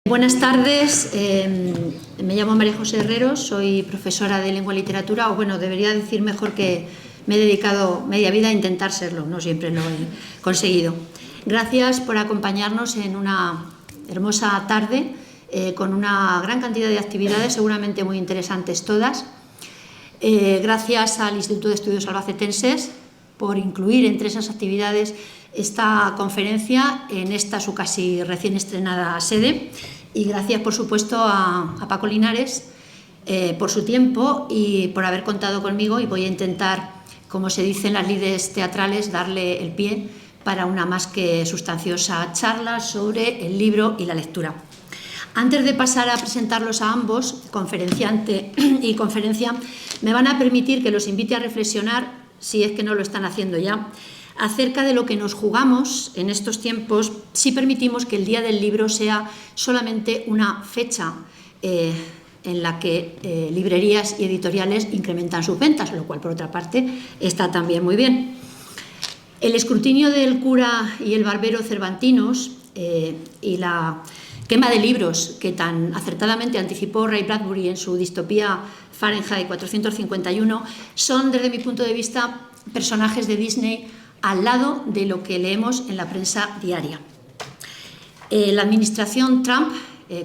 Buenas tardes, me llamo María José Herrero, soy profesora de lengua y literatura, o bueno, debería decir mejor que me he dedicado media vida a intentar serlo, no siempre lo he conseguido. Gracias por acompañarnos en una hermosa tarde con una gran cantidad de actividades, seguramente muy interesantes todas. Gracias al Instituto de Estudios Albacetenses por incluir entre esas actividades esta conferencia en esta su casi recién estrenada sede, y gracias por supuesto a Paco Linares por su tiempo y por haber contado conmigo, y voy a intentar, como se dice en las lides teatrales, darle el pie para una más que sustanciosa charla sobre el libro y la lectura. Antes de pasar a presentarlos a ambos, conferenciante y conferencia, me van a permitir que los invite a reflexionar, si es que no lo están haciendo ya, acerca de lo que nos jugamos en estos tiempos si permitimos que el Día del Libro sea solamente una fecha en la que librerías y editoriales incrementan sus ventas, lo cual por otra parte está también muy bien. El escrutinio del cura y el barbero cervantinos y la quema de libros que tan acertadamente anticipó Ray Bradbury en su distopía Fahrenheit 451 son, desde mi punto de vista, personajes de Disney al lado de lo que leemos en la prensa diaria. La administración Trump,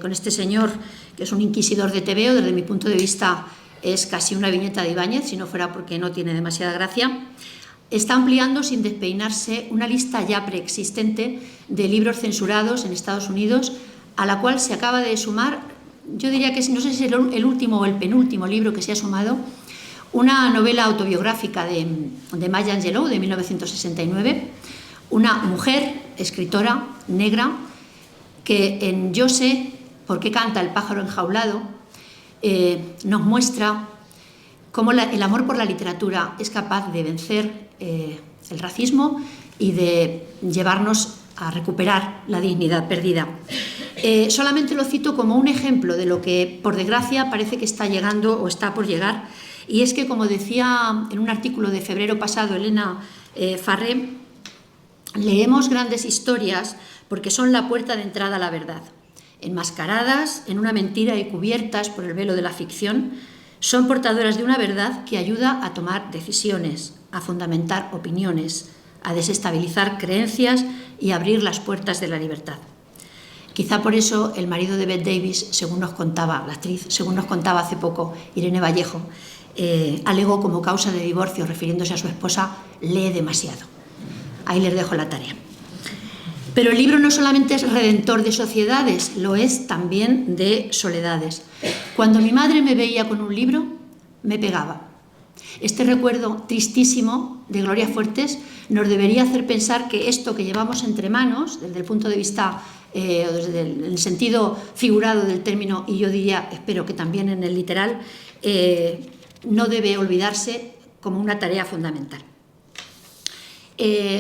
con este señor que es un inquisidor de TVO, desde mi punto de vista es casi una viñeta de Ibáñez, si no fuera porque no tiene demasiada gracia, está ampliando sin despeinarse una lista ya preexistente de libros censurados en Estados Unidos, a la cual se acaba de sumar, yo diría que no sé si es el último o el penúltimo libro que se ha sumado, una novela autobiográfica de Maya Angelou, de 1969, una mujer escritora negra que en Yo sé por qué canta el pájaro enjaulado nos muestra cómo el amor por la literatura es capaz de vencer el racismo y de llevarnos a recuperar la dignidad perdida. Solamente lo cito como un ejemplo de lo que, por desgracia, parece que está llegando o está por llegar. Y es que, como decía en un artículo de febrero pasado Elena Farré, leemos grandes historias porque son la puerta de entrada a la verdad. Enmascaradas en una mentira y cubiertas por el velo de la ficción, son portadoras de una verdad que ayuda a tomar decisiones, a fundamentar opiniones, a desestabilizar creencias y a abrir las puertas de la libertad. Quizá por eso el marido de Bette Davis, según nos contaba la actriz, según nos contaba hace poco Irene Vallejo, alegó como causa de divorcio, refiriéndose a su esposa, lee demasiado. Ahí les dejo la tarea. Pero el libro no solamente es redentor de sociedades, lo es también de soledades. Cuando mi madre me veía con un libro, me pegaba. Este recuerdo tristísimo de Gloria Fuertes nos debería hacer pensar que esto que llevamos entre manos, desde el punto de vista, desde el sentido figurado del término, y yo diría, espero que también en el literal, no debe olvidarse como una tarea fundamental.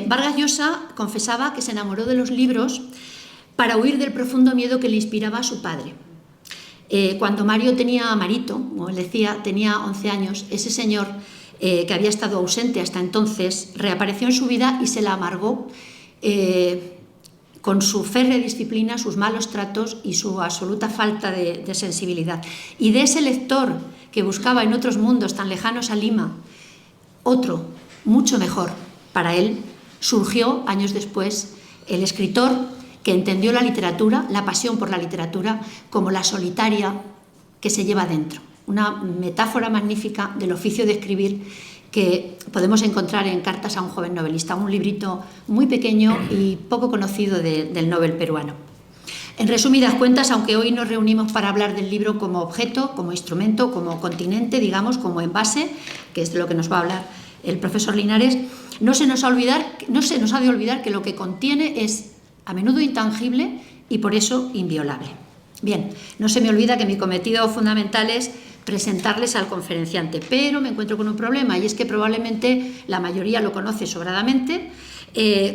Vargas Llosa confesaba que se enamoró de los libros para huir del profundo miedo que le inspiraba a su padre. Cuando Marito, como él decía, tenía 11 años, ese señor que había estado ausente hasta entonces reapareció en su vida y se la amargó con su férrea disciplina, sus malos tratos y su absoluta falta de sensibilidad. Y de ese lector que buscaba en otros mundos tan lejanos a Lima, otro, mucho mejor para él, surgió años después el escritor que entendió la literatura, la pasión por la literatura, como la solitaria que se lleva dentro. Una metáfora magnífica del oficio de escribir que podemos encontrar en Cartas a un joven novelista, un librito muy pequeño y poco conocido del Nobel peruano. En resumidas cuentas, aunque hoy nos reunimos para hablar del libro como objeto, como instrumento, como continente, digamos, como envase, que es de lo que nos va a hablar el profesor Linares, no se nos ha de olvidar que lo que contiene es a menudo intangible y por eso inviolable. Bien, no se me olvida que mi cometido fundamental es presentarles al conferenciante, pero me encuentro con un problema, y es que probablemente la mayoría lo conoce sobradamente,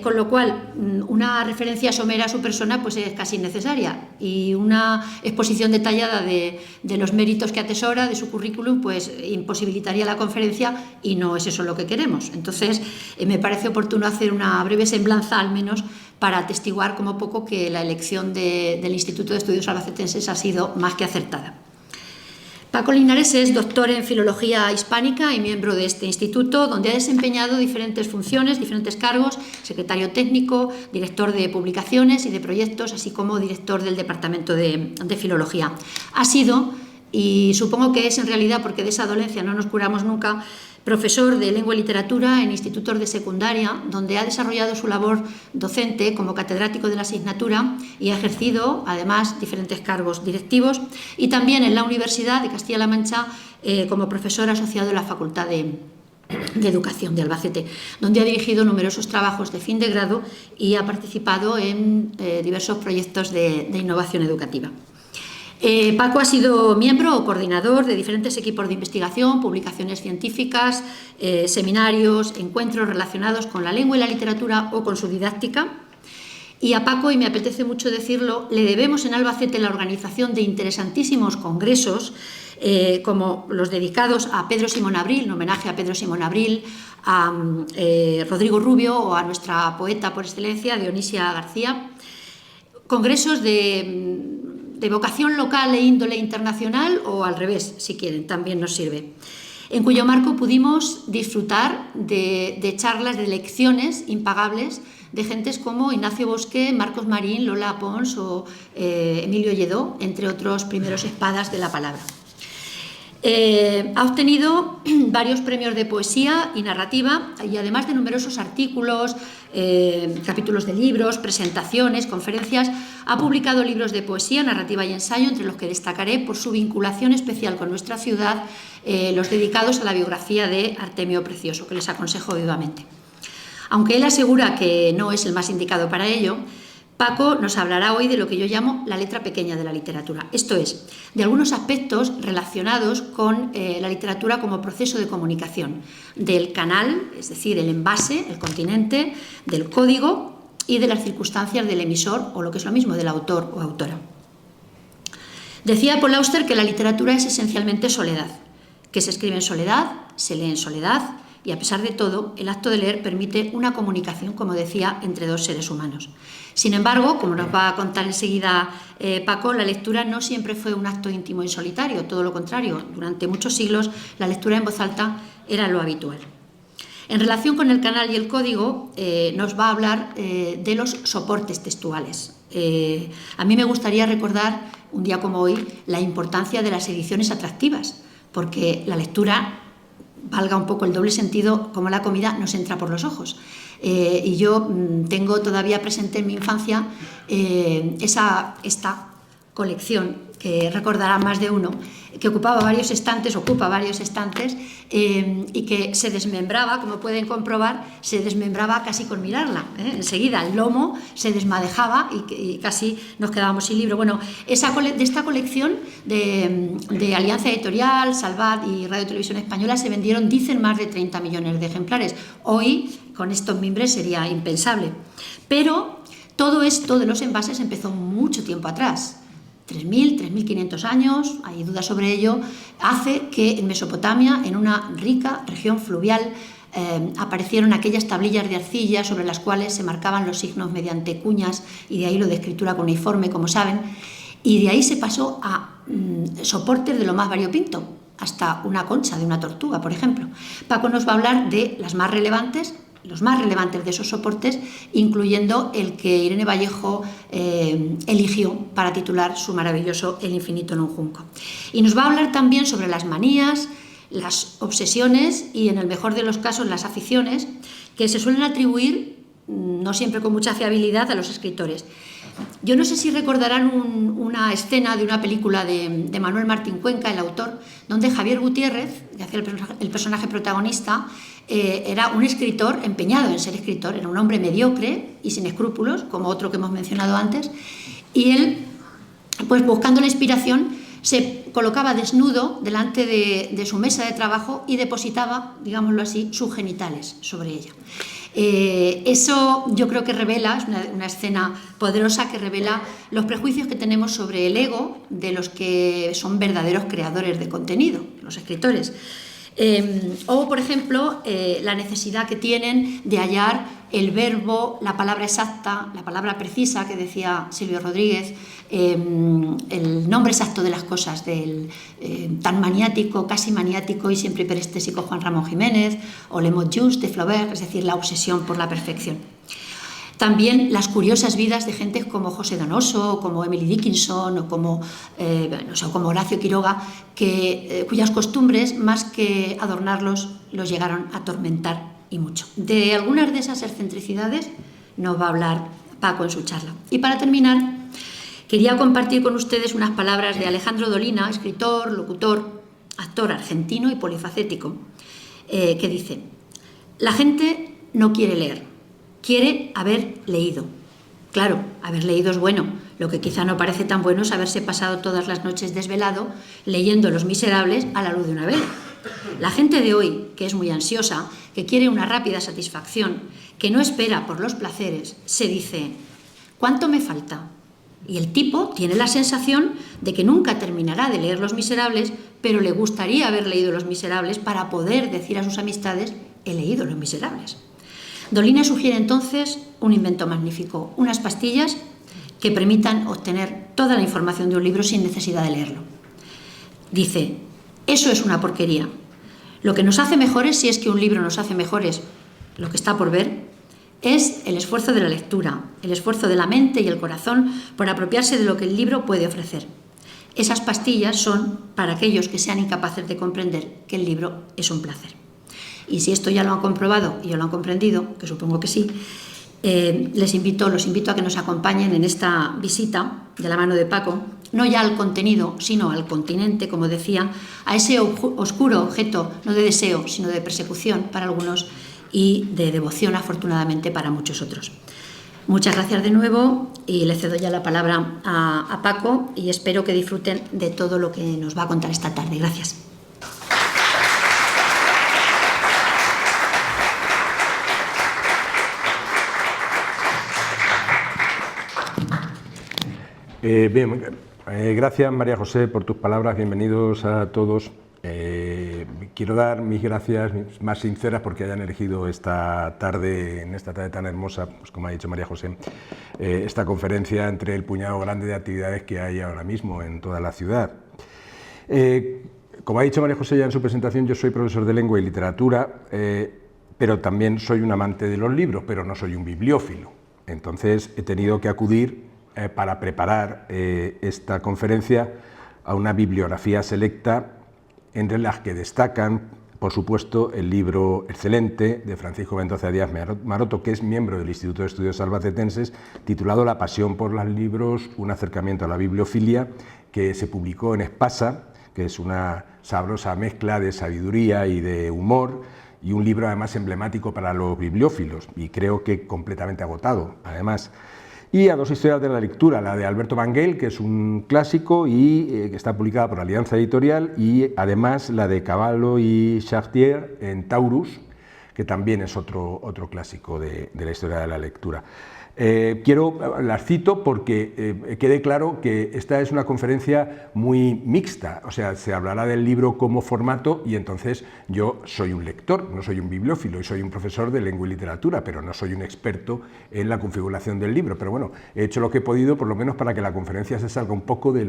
con lo cual una referencia somera a su persona pues es casi innecesaria, y una exposición detallada de los méritos que atesora, de su currículum, pues imposibilitaría la conferencia, y no es eso lo que queremos. Entonces me parece oportuno hacer una breve semblanza al menos para atestiguar como poco que la elección del Instituto de Estudios Albacetenses ha sido más que acertada. Paco Linares es doctor en Filología Hispánica y miembro de este instituto, donde ha desempeñado diferentes funciones, diferentes cargos: secretario técnico, director de publicaciones y de proyectos, así como director del Departamento de Filología. Ha sido, y supongo que es en realidad porque de esa dolencia no nos curamos nunca, profesor de Lengua y Literatura en institutos de secundaria, donde ha desarrollado su labor docente como catedrático de la asignatura y ha ejercido, además, diferentes cargos directivos, y también en la Universidad de Castilla-La Mancha como profesor asociado en la Facultad de Educación de Albacete, donde ha dirigido numerosos trabajos de fin de grado y ha participado en diversos proyectos de innovación educativa. Paco ha sido miembro o coordinador de diferentes equipos de investigación, publicaciones científicas, seminarios, encuentros relacionados con la lengua y la literatura o con su didáctica. Y a Paco, y me apetece mucho decirlo, le debemos en Albacete la organización de interesantísimos congresos, como los dedicados a Pedro Simón Abril, en homenaje a Pedro Simón Abril, a Rodrigo Rubio o a nuestra poeta por excelencia, Dionisia García. Congresos de vocación local e índole internacional, o al revés, si quieren, también nos sirve, en cuyo marco pudimos disfrutar de charlas, de lecciones impagables de gentes como Ignacio Bosque, Marcos Marín, Lola Pons o Emilio Lledó, entre otros primeros espadas de la palabra. Ha obtenido varios premios de poesía y narrativa, y además de numerosos artículos, capítulos de libros, presentaciones, conferencias, ha publicado libros de poesía, narrativa y ensayo, entre los que destacaré por su vinculación especial con nuestra ciudad, los dedicados a la biografía de Artemio Precioso, que les aconsejo vivamente. Aunque él asegura que no es el más indicado para ello, Paco nos hablará hoy de lo que yo llamo la letra pequeña de la literatura, esto es, de algunos aspectos relacionados con la literatura como proceso de comunicación, del canal, es decir, el envase, el continente, del código y de las circunstancias del emisor, o lo que es lo mismo, del autor o autora. Decía Paul Auster que la literatura es esencialmente soledad, que se escribe en soledad, se lee en soledad, y a pesar de todo, el acto de leer permite una comunicación, como decía, entre dos seres humanos. Sin embargo, como nos va a contar enseguida Paco, la lectura no siempre fue un acto íntimo y solitario, todo lo contrario. Durante muchos siglos la lectura en voz alta era lo habitual. En relación con el canal y el código, nos va a hablar de los soportes textuales. A mí me gustaría recordar, un día como hoy, la importancia de las ediciones atractivas, porque la lectura, valga un poco el doble sentido, como la comida, nos entra por los ojos. Y yo tengo todavía presente en mi infancia esta colección, que recordará más de uno, que ocupa varios estantes y que se desmembraba, como pueden comprobar, se desmembraba casi con mirarla. Enseguida el lomo se desmadejaba y casi nos quedábamos sin libro. Bueno, de esta colección de Alianza Editorial, Salvat y Radio Televisión Española se vendieron, dicen, más de 30 millones de ejemplares. Hoy, con estos mimbres, sería impensable. Pero todo esto de los envases empezó mucho tiempo atrás. 3.000, 3.500 años, hay dudas sobre ello, hace que en Mesopotamia, en una rica región fluvial, aparecieron aquellas tablillas de arcilla sobre las cuales se marcaban los signos mediante cuñas, y de ahí lo de escritura cuneiforme, como saben, y de ahí se pasó a soportes de lo más variopinto, hasta una concha de una tortuga, por ejemplo. Paco nos va a hablar de los más relevantes de esos soportes, incluyendo el que Irene Vallejo eligió para titular su maravilloso El infinito en un junco. Y nos va a hablar también sobre las manías, las obsesiones y, en el mejor de los casos, las aficiones que se suelen atribuir, no siempre con mucha fiabilidad, a los escritores. Yo no sé si recordarán una escena de una película de Manuel Martín Cuenca, el autor, donde Javier Gutiérrez, que hacía el personaje protagonista, era un escritor empeñado en ser escritor, era un hombre mediocre y sin escrúpulos, como otro que hemos mencionado antes, y él, pues buscando la inspiración, se colocaba desnudo delante de su mesa de trabajo y depositaba, digámoslo así, sus genitales sobre ella. Eso yo creo que revela, es una escena poderosa que revela los prejuicios que tenemos sobre el ego de los que son verdaderos creadores de contenido, los escritores. O, por ejemplo, la necesidad que tienen de hallar el verbo, la palabra exacta, la palabra precisa, que decía Silvio Rodríguez, el nombre exacto de las cosas, del tan maniático, casi maniático y siempre hiperestésico Juan Ramón Jiménez, o Le mot juste de Flaubert, es decir, la obsesión por la perfección. También las curiosas vidas de gente como José Donoso, como Emily Dickinson o como Horacio Quiroga, cuyas costumbres, más que adornarlos, los llegaron a atormentar y mucho. De algunas de esas excentricidades nos va a hablar Paco en su charla. Y para terminar, quería compartir con ustedes unas palabras de Alejandro Dolina, escritor, locutor, actor argentino y polifacético, que dice: la gente no quiere leer, quiere haber leído. Claro, haber leído es bueno. Lo que quizá no parece tan bueno es haberse pasado todas las noches desvelado leyendo Los Miserables a la luz de una vela. La gente de hoy, que es muy ansiosa, que quiere una rápida satisfacción, que no espera por los placeres, se dice: ¿cuánto me falta? Y el tipo tiene la sensación de que nunca terminará de leer Los Miserables, pero le gustaría haber leído Los Miserables para poder decir a sus amistades: he leído Los Miserables. Dolina sugiere entonces un invento magnífico, unas pastillas que permitan obtener toda la información de un libro sin necesidad de leerlo. Dice: eso es una porquería. Lo que nos hace mejores, si es que un libro nos hace mejores, lo que está por ver, es el esfuerzo de la lectura, el esfuerzo de la mente y el corazón por apropiarse de lo que el libro puede ofrecer. Esas pastillas son para aquellos que sean incapaces de comprender que el libro es un placer. Y si esto ya lo han comprobado y ya lo han comprendido, que supongo que sí, los invito a que nos acompañen en esta visita de la mano de Paco, no ya al contenido, sino al continente, como decía, a ese oscuro objeto, no de deseo, sino de persecución para algunos y de devoción, afortunadamente, para muchos otros. Muchas gracias de nuevo y le cedo ya la palabra a Paco y espero que disfruten de todo lo que nos va a contar esta tarde. Gracias. Gracias María José por tus palabras, bienvenidos a todos. Quiero dar mis gracias más sinceras porque hayan elegido esta tarde tan hermosa, pues como ha dicho María José, esta conferencia entre el puñado grande de actividades que hay ahora mismo en toda la ciudad. Como ha dicho María José ya en su presentación, yo soy profesor de lengua y literatura, pero también soy un amante de los libros, pero no soy un bibliófilo. Entonces he tenido que acudir para preparar esta conferencia a una bibliografía selecta entre las que destacan, por supuesto, el libro excelente de Francisco Mendoza Díaz Maroto, que es miembro del Instituto de Estudios Albacetenses, titulado La pasión por los libros, un acercamiento a la bibliofilia, que se publicó en Espasa, que es una sabrosa mezcla de sabiduría y de humor, y un libro además emblemático para los bibliófilos, y creo que completamente agotado, además. Y a dos historias de la lectura, la de Alberto Manguel, que es un clásico y que está publicada por Alianza Editorial, y además la de Cavallo y Chartier en Taurus, que también es otro clásico de la historia de la lectura. Las cito porque quede claro que esta es una conferencia muy mixta, o sea, se hablará del libro como formato y entonces yo soy un lector, no soy un bibliófilo y soy un profesor de lengua y literatura, pero no soy un experto en la configuración del libro, pero bueno, he hecho lo que he podido por lo menos para que la conferencia se salga un poco de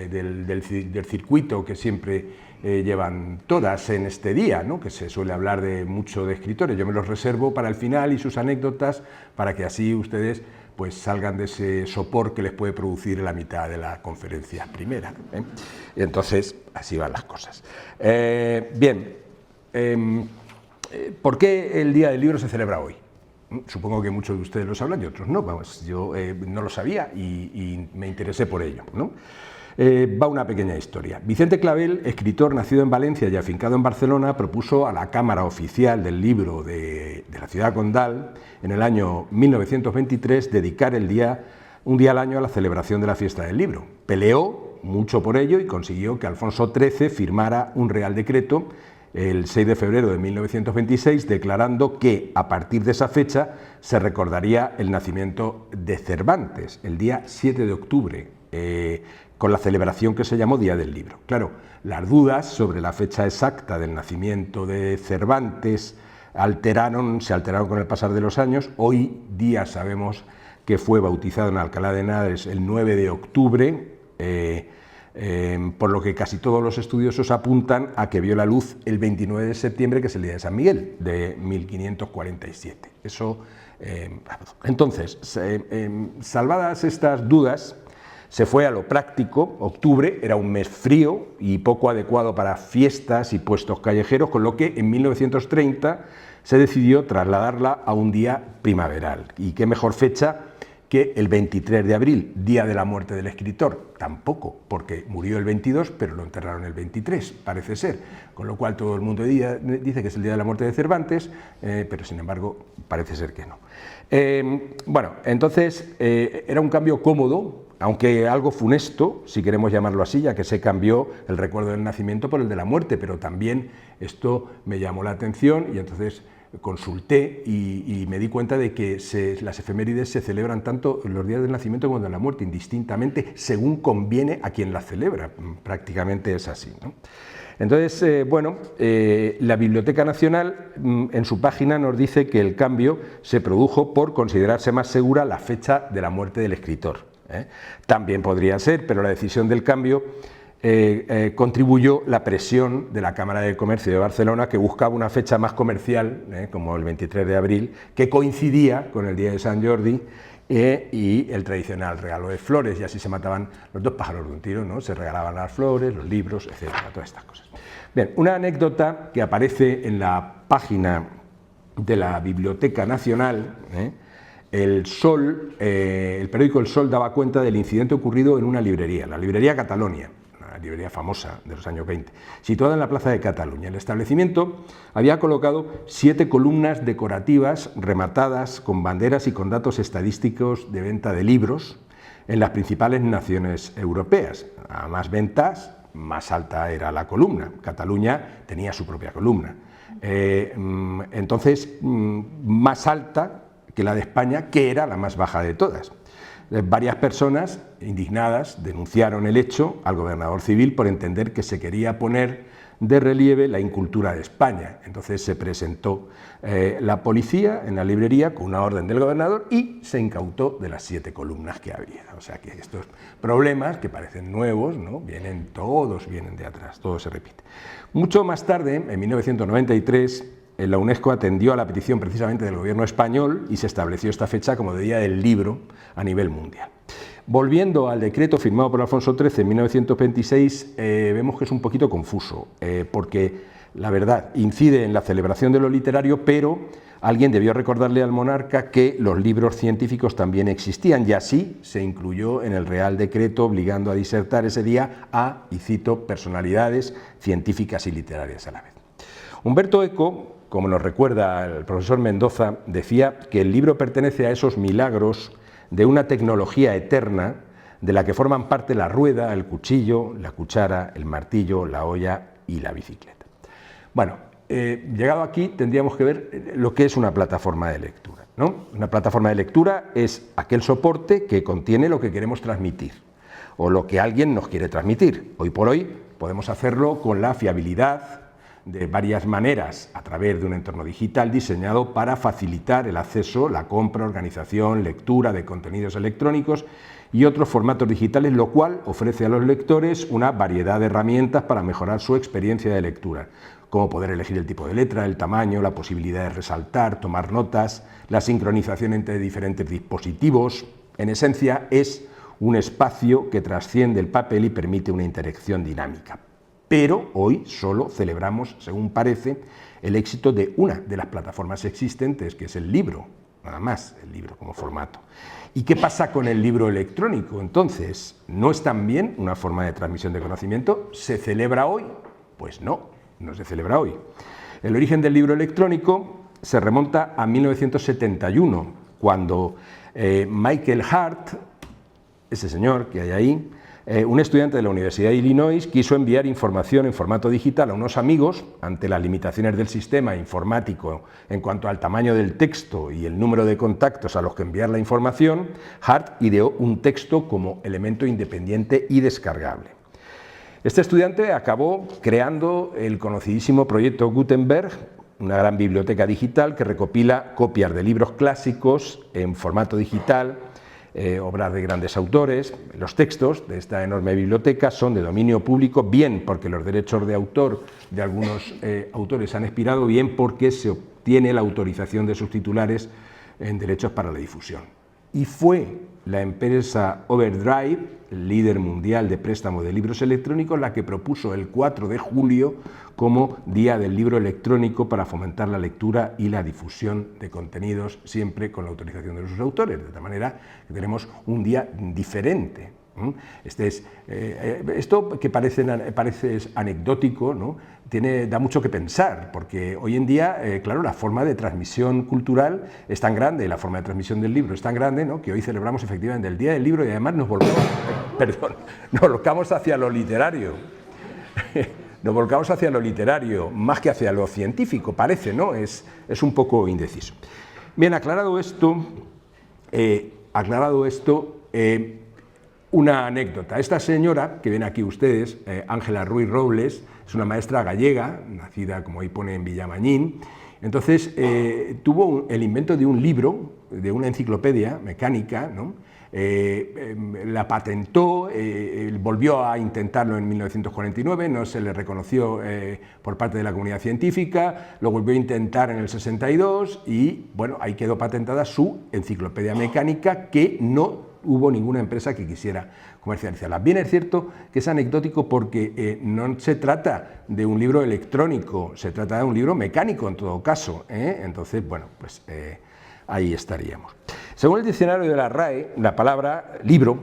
del circuito que siempre llevan todas en este día, ¿no? Que se suele hablar mucho de escritores. Yo me los reservo para el final y sus anécdotas para que así ustedes pues salgan de ese sopor que les puede producir en la mitad de la conferencia primera, ¿eh? Y entonces así van las cosas. ¿Por qué el Día del Libro se celebra hoy? Supongo que muchos de ustedes lo sabrán y otros no. Vamos, yo no lo sabía y me interesé por ello, ¿no? Va una pequeña historia. Vicente Clavel, escritor nacido en Valencia y afincado en Barcelona, propuso a la Cámara Oficial del Libro de la ciudad condal, en el año 1923, dedicar un día al año a la celebración de la fiesta del libro. Peleó mucho por ello y consiguió que Alfonso XIII firmara un Real Decreto el 6 de febrero de 1926, declarando que a partir de esa fecha se recordaría el nacimiento de Cervantes, el día 7 de octubre. con la celebración que se llamó Día del Libro. Claro, las dudas sobre la fecha exacta del nacimiento de Cervantes se alteraron con el pasar de los años. Hoy día sabemos que fue bautizado en Alcalá de Henares el 9 de octubre, por lo que casi todos los estudiosos apuntan a que vio la luz el 29 de septiembre, que es el día de San Miguel, de 1547. Entonces, salvadas estas dudas, se fue a lo práctico. Octubre era un mes frío y poco adecuado para fiestas y puestos callejeros, con lo que en 1930 se decidió trasladarla a un día primaveral. ¿Y qué mejor fecha que el 23 de abril, día de la muerte del escritor? Tampoco, porque murió el 22, pero lo enterraron el 23, parece ser. Con lo cual todo el mundo dice que es el día de la muerte de Cervantes, pero sin embargo parece ser que no. Bueno, entonces era un cambio cómodo, aunque algo funesto, si queremos llamarlo así, ya que se cambió el recuerdo del nacimiento por el de la muerte, pero también esto me llamó la atención y entonces consulté y me di cuenta de que las efemérides se celebran tanto en los días del nacimiento como de la muerte, indistintamente, según conviene a quien las celebra. Prácticamente es así, ¿no? Entonces, la Biblioteca Nacional en su página nos dice que el cambio se produjo por considerarse más segura la fecha de la muerte del escritor. También podría ser, pero la decisión del cambio contribuyó la presión de la Cámara de Comercio de Barcelona, que buscaba una fecha más comercial, como el 23 de abril, que coincidía con el día de Sant Jordi y el tradicional regalo de flores, y así se mataban los dos pájaros de un tiro, ¿no? Se regalaban las flores, los libros, etcétera, todas estas cosas. Bien, una anécdota que aparece en la página de la Biblioteca Nacional, el periódico El Sol daba cuenta del incidente ocurrido en una librería, la librería Catalonia, una librería famosa de los años 20, situada en la plaza de Cataluña. El establecimiento había colocado 7 columnas decorativas rematadas con banderas y con datos estadísticos de venta de libros en las principales naciones europeas. A más ventas, más alta era la columna. Cataluña tenía su propia columna. Entonces, más alta que la de España, que era la más baja de todas. Varias personas indignadas denunciaron el hecho al gobernador civil por entender que se quería poner de relieve la incultura de España. Entonces se presentó la policía en la librería con una orden del gobernador y se incautó de las 7 columnas que había. O sea que estos problemas, que parecen nuevos, ¿no? vienen de atrás, todo se repite. Mucho más tarde, en 1993, la UNESCO atendió a la petición precisamente del gobierno español y se estableció esta fecha como de Día del Libro a nivel mundial. Volviendo al decreto firmado por Alfonso XIII en 1926, vemos que es un poquito confuso, porque la verdad incide en la celebración de lo literario, pero alguien debió recordarle al monarca que los libros científicos también existían, y así se incluyó en el Real Decreto obligando a disertar ese día a, y cito, personalidades científicas y literarias a la vez. Humberto Eco, como nos recuerda el profesor Mendoza, decía que el libro pertenece a esos milagros de una tecnología eterna de la que forman parte la rueda, el cuchillo, la cuchara, el martillo, la olla y la bicicleta. Bueno, llegado aquí tendríamos que ver lo que es una plataforma de lectura, ¿no? Una plataforma de lectura es aquel soporte que contiene lo que queremos transmitir o lo que alguien nos quiere transmitir. Hoy por hoy podemos hacerlo con la fiabilidad de varias maneras a través de un entorno digital diseñado para facilitar el acceso, la compra, organización, lectura de contenidos electrónicos y otros formatos digitales, lo cual ofrece a los lectores una variedad de herramientas para mejorar su experiencia de lectura, como poder elegir el tipo de letra, el tamaño, la posibilidad de resaltar, tomar notas, la sincronización entre diferentes dispositivos. En esencia, es un espacio que trasciende el papel y permite una interacción dinámica. Pero hoy solo celebramos, según parece, el éxito de una de las plataformas existentes, que es el libro, nada más, el libro como formato. ¿Y qué pasa con el libro electrónico? Entonces, ¿no es también una forma de transmisión de conocimiento? ¿Se celebra hoy? Pues no, no se celebra hoy. El origen del libro electrónico se remonta a 1971, cuando Michael Hart, ese señor que hay ahí, un estudiante de la Universidad de Illinois quiso enviar información en formato digital a unos amigos ante las limitaciones del sistema informático en cuanto al tamaño del texto y el número de contactos a los que enviar la información. Hart ideó un texto como elemento independiente y descargable. Este estudiante acabó creando el conocidísimo proyecto Gutenberg, una gran biblioteca digital que recopila copias de libros clásicos en formato digital, obras de grandes autores. Los textos de esta enorme biblioteca son de dominio público, bien porque los derechos de autor de algunos autores han expirado, bien porque se obtiene la autorización de sus titulares en derechos para la difusión. Y fue la empresa Overdrive, el líder mundial de préstamo de libros electrónicos, la que propuso el 4 de julio como Día del Libro Electrónico para fomentar la lectura y la difusión de contenidos, siempre con la autorización de sus autores, de tal manera que tenemos un día diferente. Esto que parece anecdótico, ¿no? Da mucho que pensar, porque hoy en día, claro, la forma de transmisión cultural es tan grande, la forma de transmisión del libro es tan grande, ¿no?, que hoy celebramos efectivamente el Día del Libro y además nos volcamos hacia lo literario. Nos volcamos hacia lo literario más que hacia lo científico, parece, ¿no? Es un poco indeciso. Bien, aclarado esto, una anécdota. Esta señora, que ven aquí ustedes, Ángela Ruiz Robles, es una maestra gallega, nacida, como ahí pone, en Villamañín. Entonces, tuvo el invento de un libro, de una enciclopedia mecánica, ¿no? La patentó, volvió a intentarlo en 1949, no se le reconoció por parte de la comunidad científica, lo volvió a intentar en el 62 y, bueno, ahí quedó patentada su enciclopedia mecánica, que no hubo ninguna empresa que quisiera comercializarla. Bien, es cierto que es anecdótico porque no se trata de un libro electrónico, se trata de un libro mecánico en todo caso, Entonces, bueno, pues ahí estaríamos. Según el diccionario de la RAE, la palabra libro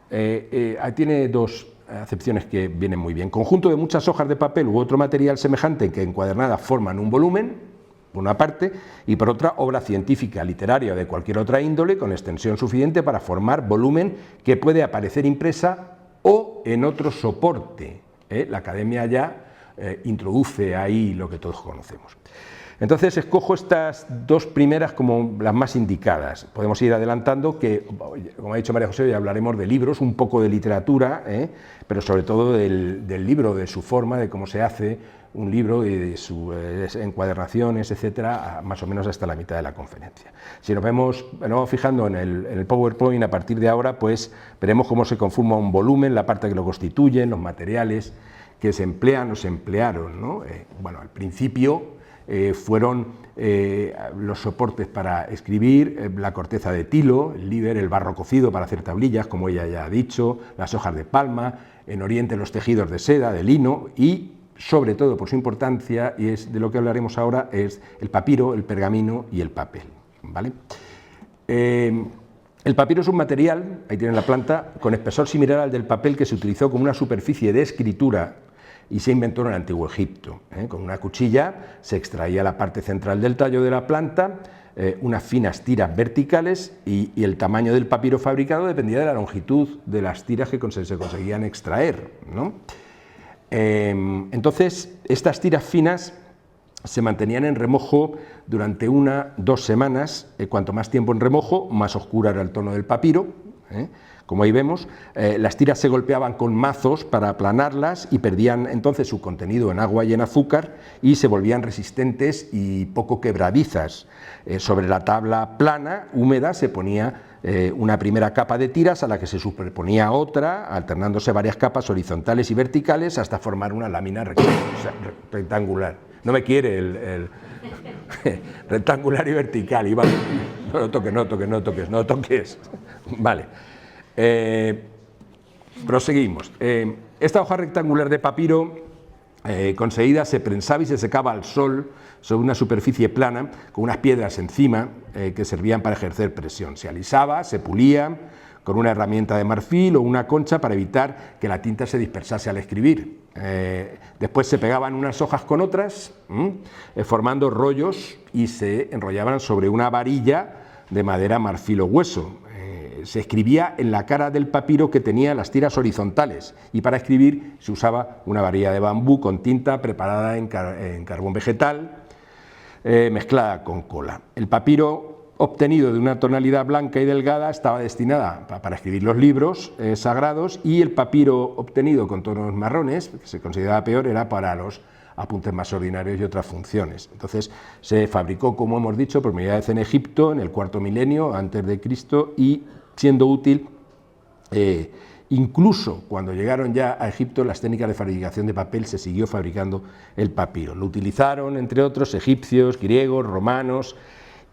tiene dos acepciones que vienen muy bien. Conjunto de muchas hojas de papel u otro material semejante que encuadernadas forman un volumen, por una parte, y por otra, obra científica, literaria o de cualquier otra índole con extensión suficiente para formar volumen que puede aparecer impresa o en otro soporte. La academia ya introduce ahí lo que todos conocemos. Entonces, escojo estas dos primeras como las más indicadas. Podemos ir adelantando que, como ha dicho María José, hoy hablaremos de libros, un poco de literatura, pero sobre todo del libro, de su forma, de cómo se hace un libro y de sus encuadernaciones, etcétera, más o menos hasta la mitad de la conferencia. Si nos vamos fijando en el PowerPoint a partir de ahora, pues veremos cómo se conforma un volumen, la parte que lo constituyen, los materiales que se emplean o se emplearon, ¿no? Bueno, al principio fueron los soportes para escribir, la corteza de tilo, el líber, el barro cocido para hacer tablillas, como ella ya ha dicho, las hojas de palma, en Oriente los tejidos de seda, de lino y, sobre todo por su importancia, y es de lo que hablaremos ahora, es el papiro, el pergamino y el papel, ¿vale? El papiro es un material, ahí tienen la planta, con espesor similar al del papel que se utilizó como una superficie de escritura y se inventó en el Antiguo Egipto. Con una cuchilla se extraía la parte central del tallo de la planta, unas finas tiras verticales y el tamaño del papiro fabricado dependía de la longitud de las tiras que se conseguían extraer, ¿no? Entonces, estas tiras finas se mantenían en remojo durante 1-2 semanas. Cuanto más tiempo en remojo, más oscuro era el tono del papiro. Como ahí vemos, las tiras se golpeaban con mazos para aplanarlas y perdían entonces su contenido en agua y en azúcar y se volvían resistentes y poco quebradizas. Sobre la tabla plana, húmeda, se ponía una primera capa de tiras a la que se superponía otra, alternándose varias capas horizontales y verticales hasta formar una lámina rectangular. No me quiere el rectangular y vertical. Iván, no toques. Vale. Proseguimos. Esta hoja rectangular de papiro conseguida se prensaba y se secaba al sol sobre una superficie plana con unas piedras encima que servían para ejercer presión. Se alisaba, se pulía con una herramienta de marfil o una concha para evitar que la tinta se dispersase al escribir. Después se pegaban unas hojas con otras, formando rollos y se enrollaban sobre una varilla de madera, marfil o hueso. se escribía en la cara del papiro que tenía las tiras horizontales, y para escribir se usaba una varilla de bambú con tinta preparada en carbón vegetal, mezclada con cola. El papiro obtenido de una tonalidad blanca y delgada estaba destinada para escribir los libros sagrados, y el papiro obtenido con tonos marrones, que se consideraba peor, era para los apuntes más ordinarios y otras funciones. Entonces se fabricó, como hemos dicho, por primera vez en Egipto en el cuarto milenio antes de Cristo, y siendo útil incluso cuando llegaron ya a Egipto las técnicas de fabricación de papel, se siguió fabricando el papiro. Lo utilizaron, entre otros, egipcios, griegos, romanos,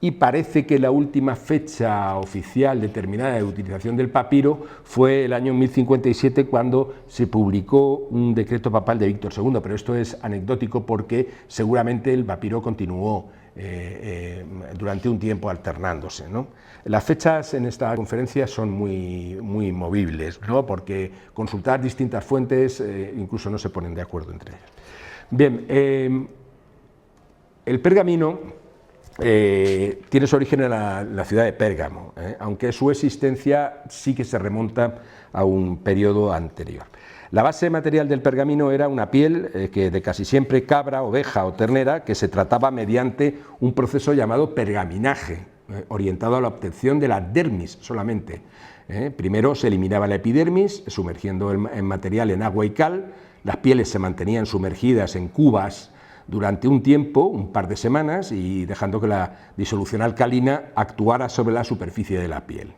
y parece que la última fecha oficial determinada de utilización del papiro fue el año 1057, cuando se publicó un decreto papal de Víctor II, pero esto es anecdótico porque seguramente el papiro continuó durante un tiempo alternándose, ¿no? Las fechas en esta conferencia son muy movibles, ¿no? Porque consultar distintas fuentes incluso no se ponen de acuerdo entre ellas. Bien, el pergamino tiene su origen en la ciudad de Pérgamo, aunque su existencia sí que se remonta a un periodo anterior. La base material del pergamino era una piel que de casi siempre cabra, oveja o ternera, que se trataba mediante un proceso llamado pergaminaje, orientado a la obtención de la dermis solamente. Primero se eliminaba la epidermis, sumergiendo el material en agua y cal. Las pieles se mantenían sumergidas en cubas durante un tiempo, un par de semanas, y dejando que la disolución alcalina actuara sobre la superficie de la piel.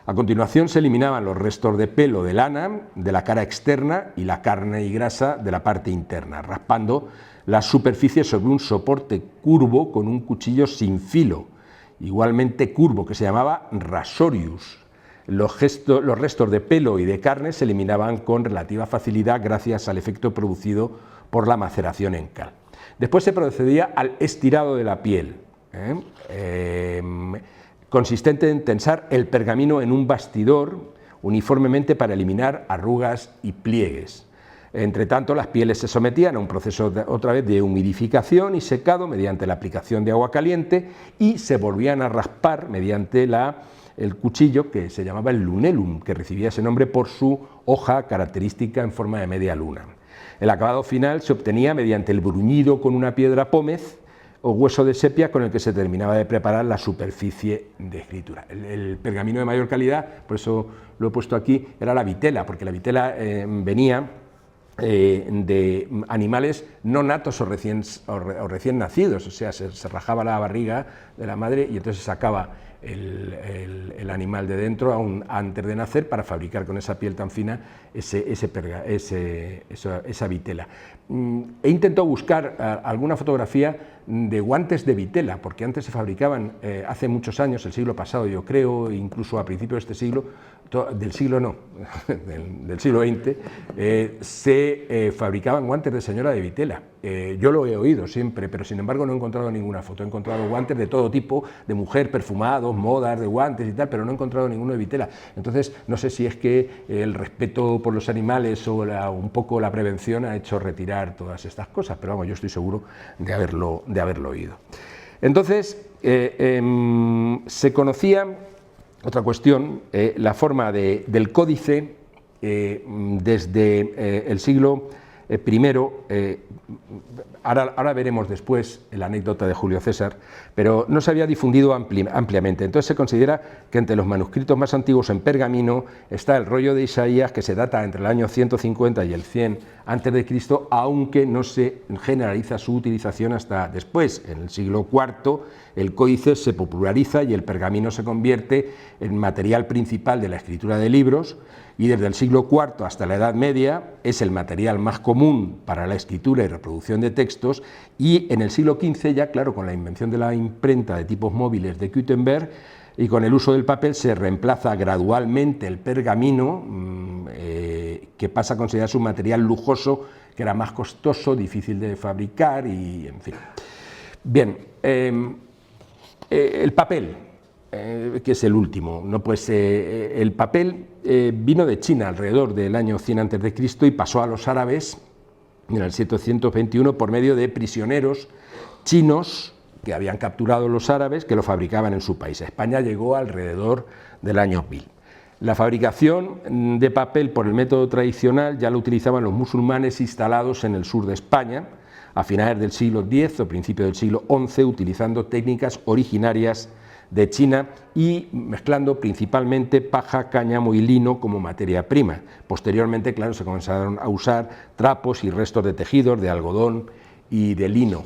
A continuación se eliminaban los restos de pelo de lana de la cara externa y la carne y grasa de la parte interna, raspando la superficie sobre un soporte curvo con un cuchillo sin filo, igualmente curvo, que se llamaba rasorius. Los restos de pelo y de carne se eliminaban con relativa facilidad gracias al efecto producido por la maceración en cal. Después se procedía al estirado de la piel, consistente en tensar el pergamino en un bastidor uniformemente para eliminar arrugas y pliegues. Entre tanto, las pieles se sometían a un proceso otra vez de humidificación y secado mediante la aplicación de agua caliente, y se volvían a raspar mediante el cuchillo que se llamaba el lunellum, que recibía ese nombre por su hoja característica en forma de media luna. El acabado final se obtenía mediante el bruñido con una piedra pómez o hueso de sepia, con el que se terminaba de preparar la superficie de escritura. El pergamino de mayor calidad, por eso lo he puesto aquí, era la vitela, porque la vitela venía de animales no natos o recién nacidos, o sea, se rajaba la barriga de la madre y entonces sacaba el animal de dentro aún antes de nacer, para fabricar con esa piel tan fina esa vitela. He intentado buscar alguna fotografía de guantes de vitela, porque antes se fabricaban, hace muchos años, el siglo pasado yo creo, incluso a principios de este siglo, del siglo XX, se fabricaban guantes de señora de vitela. Yo lo he oído siempre, pero sin embargo no he encontrado ninguna foto. He encontrado guantes de todo tipo, de mujer, perfumados, modas de guantes y tal, pero no he encontrado ninguno de vitela. Entonces no sé si es que el respeto por los animales o un poco la prevención ha hecho retirar todas estas cosas, pero vamos, yo estoy seguro de haberlo oído. Entonces se conocía otra cuestión, la forma del códice desde el siglo I. Ahora veremos después la anécdota de Julio César, pero no se había difundido ampliamente. Entonces se considera que entre los manuscritos más antiguos en pergamino está el rollo de Isaías, que se data entre el año 150 y el 100 a.C., aunque no se generaliza su utilización hasta después. En el siglo IV el códice se populariza y el pergamino se convierte en material principal de la escritura de libros, y desde el siglo IV hasta la Edad Media es el material más común para la escritura y reproducción de textos, y en el siglo XV ya, claro, con la invención de la imprenta de tipos móviles de Gutenberg y con el uso del papel, se reemplaza gradualmente el pergamino, que pasa a considerarse un material lujoso, que era más costoso, difícil de fabricar y en fin. Bien, el papel, que es el último, ¿no? Pues el papel vino de China alrededor del año 100 a.C. y pasó a los árabes en el 721 por medio de prisioneros chinos que habían capturado los árabes, que lo fabricaban en su país. A España llegó alrededor del año 1000. La fabricación de papel por el método tradicional ya lo utilizaban los musulmanes instalados en el sur de España a finales del siglo X o principios del siglo XI, utilizando técnicas originarias de China y mezclando principalmente paja, cáñamo y lino como materia prima. Posteriormente, claro, se comenzaron a usar trapos y restos de tejidos, de algodón y de lino.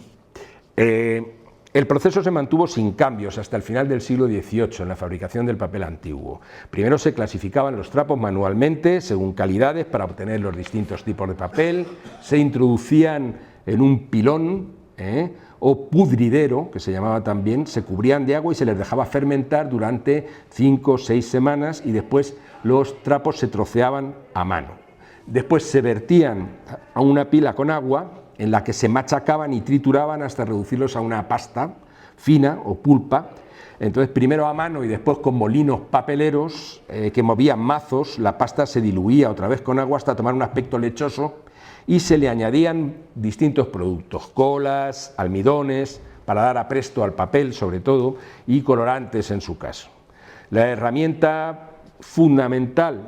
El proceso se mantuvo sin cambios hasta el final del siglo XVIII en la fabricación del papel antiguo. Primero se clasificaban los trapos manualmente según calidades para obtener los distintos tipos de papel, se introducían en un pilón o pudridero, que se llamaba también, se cubrían de agua y se les dejaba fermentar durante 5 o 6 semanas y después los trapos se troceaban a mano. Después se vertían a una pila con agua en la que se machacaban y trituraban hasta reducirlos a una pasta fina o pulpa. Entonces primero a mano y después con molinos papeleros que movían mazos, la pasta se diluía otra vez con agua hasta tomar un aspecto lechoso y se le añadían distintos productos, colas, almidones, para dar apresto al papel sobre todo, y colorantes en su caso. La herramienta fundamental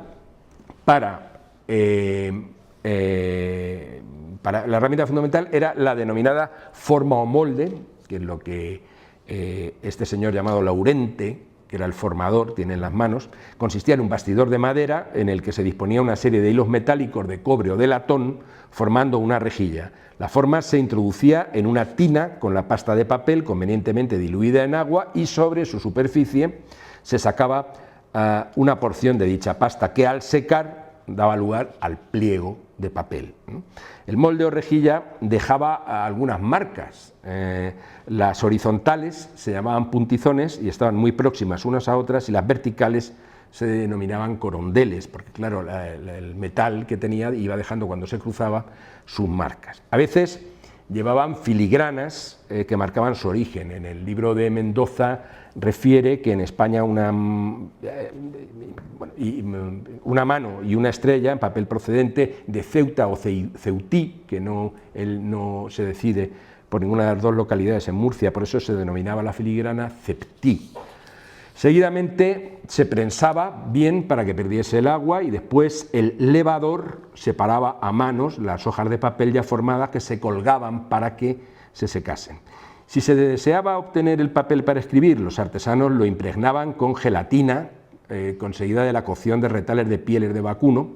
era la denominada forma o molde, que es lo que este señor llamado Laurente, que era el formador, tiene en las manos, consistía en un bastidor de madera en el que se disponía una serie de hilos metálicos de cobre o de latón formando una rejilla. La forma se introducía en una tina con la pasta de papel convenientemente diluida en agua y sobre su superficie se sacaba una porción de dicha pasta que al secar daba lugar al pliego de papel. El molde o rejilla dejaba algunas marcas. Las horizontales se llamaban puntizones y estaban muy próximas unas a otras, y las verticales se denominaban corondeles, porque claro, el metal que tenía iba dejando cuando se cruzaba sus marcas. A veces llevaban filigranas que marcaban su origen. En el libro de Mendoza refiere que en España una mano y una estrella en papel procedente de Ceuta o Ceutí, que él no se decide por ninguna de las dos localidades en Murcia, por eso se denominaba la filigrana Ceptí. Seguidamente se prensaba bien para que perdiese el agua y después el levador separaba a manos las hojas de papel ya formadas que se colgaban para que se secasen. Si se deseaba obtener el papel para escribir, los artesanos lo impregnaban con gelatina conseguida de la cocción de retales de pieles de vacuno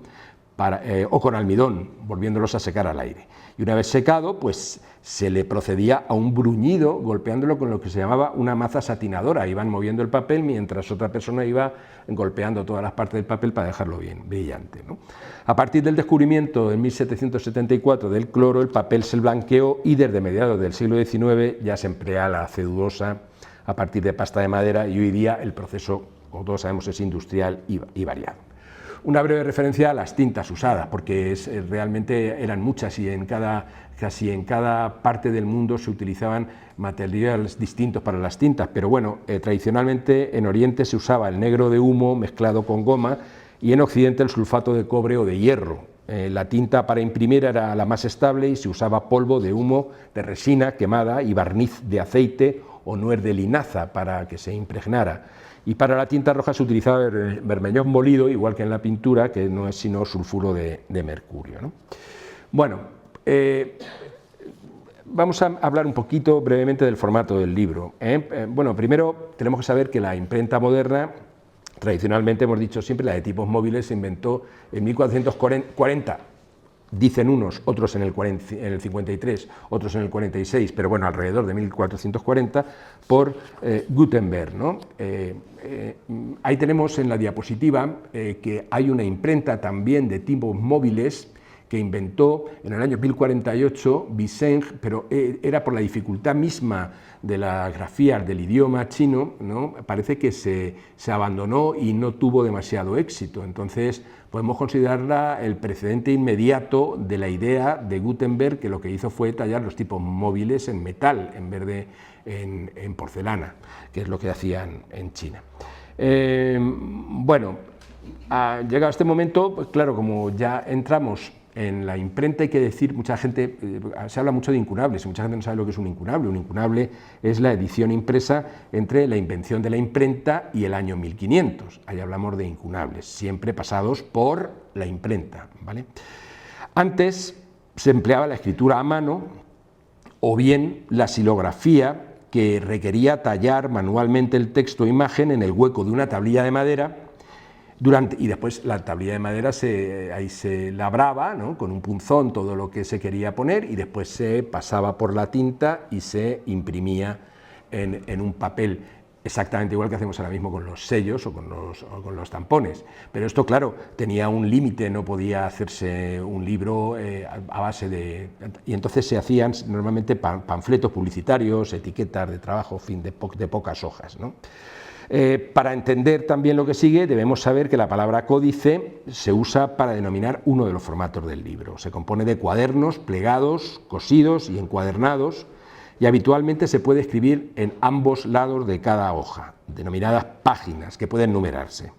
o con almidón, volviéndolos a secar al aire. Y una vez secado, pues se le procedía a un bruñido, golpeándolo con lo que se llamaba una maza satinadora. Iban moviendo el papel mientras otra persona iba golpeando todas las partes del papel para dejarlo bien brillante, ¿no? A partir del descubrimiento en 1774 del cloro, el papel se blanqueó y desde mediados del siglo XIX ya se emplea la celulosa a partir de pasta de madera, y hoy día el proceso, como todos sabemos, es industrial y variado. Una breve referencia a las tintas usadas, porque realmente eran muchas y casi en cada parte del mundo se utilizaban materiales distintos para las tintas, pero bueno, tradicionalmente en Oriente se usaba el negro de humo mezclado con goma y en Occidente el sulfato de cobre o de hierro. La tinta para imprimir era la más estable y se usaba polvo de humo de resina quemada y barniz de aceite o nuez de linaza para que se impregnara. Y para la tinta roja se utilizaba bermellón molido, igual que en la pintura, que no es sino sulfuro de mercurio, ¿no? Bueno, vamos a hablar un poquito brevemente del formato del libro. Bueno, primero tenemos que saber que la imprenta moderna, tradicionalmente hemos dicho siempre, la de tipos móviles, se inventó en 1440. Dicen unos, otros en el 53, otros en el 46, pero bueno, alrededor de 1440, por Gutenberg, ¿no? Ahí tenemos en la diapositiva que hay una imprenta también de tipos móviles que inventó en el año 1048 Vicens, pero era por la dificultad misma de las grafías del idioma chino, ¿no? Parece que se abandonó y no tuvo demasiado éxito. Entonces podemos considerarla el precedente inmediato de la idea de Gutenberg, que lo que hizo fue tallar los tipos móviles en metal en vez de en porcelana, que es lo que hacían en China. Bueno, llegado a este momento, pues claro, como ya entramos En la imprenta hay que decir, mucha gente, se habla mucho de incunables, y mucha gente no sabe lo que es un incunable. Un incunable es la edición impresa entre la invención de la imprenta y el año 1500. Ahí hablamos de incunables, siempre pasados por la imprenta, ¿vale? Antes se empleaba la escritura a mano o bien la xilografía, que requería tallar manualmente el texto o imagen en el hueco de una tablilla de madera, y después la tablilla de madera ahí se labraba, ¿no?, con un punzón todo lo que se quería poner, y después se pasaba por la tinta y se imprimía en un papel, exactamente igual que hacemos ahora mismo con los sellos o con los tampones. Pero esto, claro, tenía un límite, no podía hacerse un libro a base de... Y entonces se hacían normalmente panfletos publicitarios, etiquetas de trabajo, en fin, de pocas hojas, ¿no? Para entender también lo que sigue, debemos saber que la palabra códice se usa para denominar uno de los formatos del libro. Se compone de cuadernos plegados, cosidos y encuadernados, y habitualmente se puede escribir en ambos lados de cada hoja, denominadas páginas, que pueden numerarse.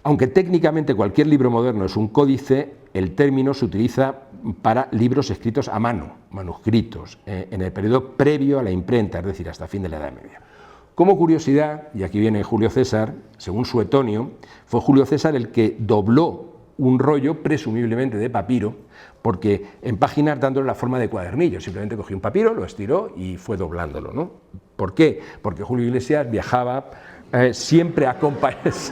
Aunque técnicamente cualquier libro moderno es un códice, el término se utiliza para libros escritos a mano, manuscritos, en el periodo previo a la imprenta, es decir, hasta fin de la Edad Media. Como curiosidad, y aquí viene Julio César, según Suetonio, fue Julio César el que dobló un rollo, presumiblemente de papiro, porque en páginas dándole la forma de cuadernillo, simplemente cogió un papiro, lo estiró y fue doblándolo, ¿no? ¿Por qué? Porque Julio Iglesias viajaba siempre acompañado...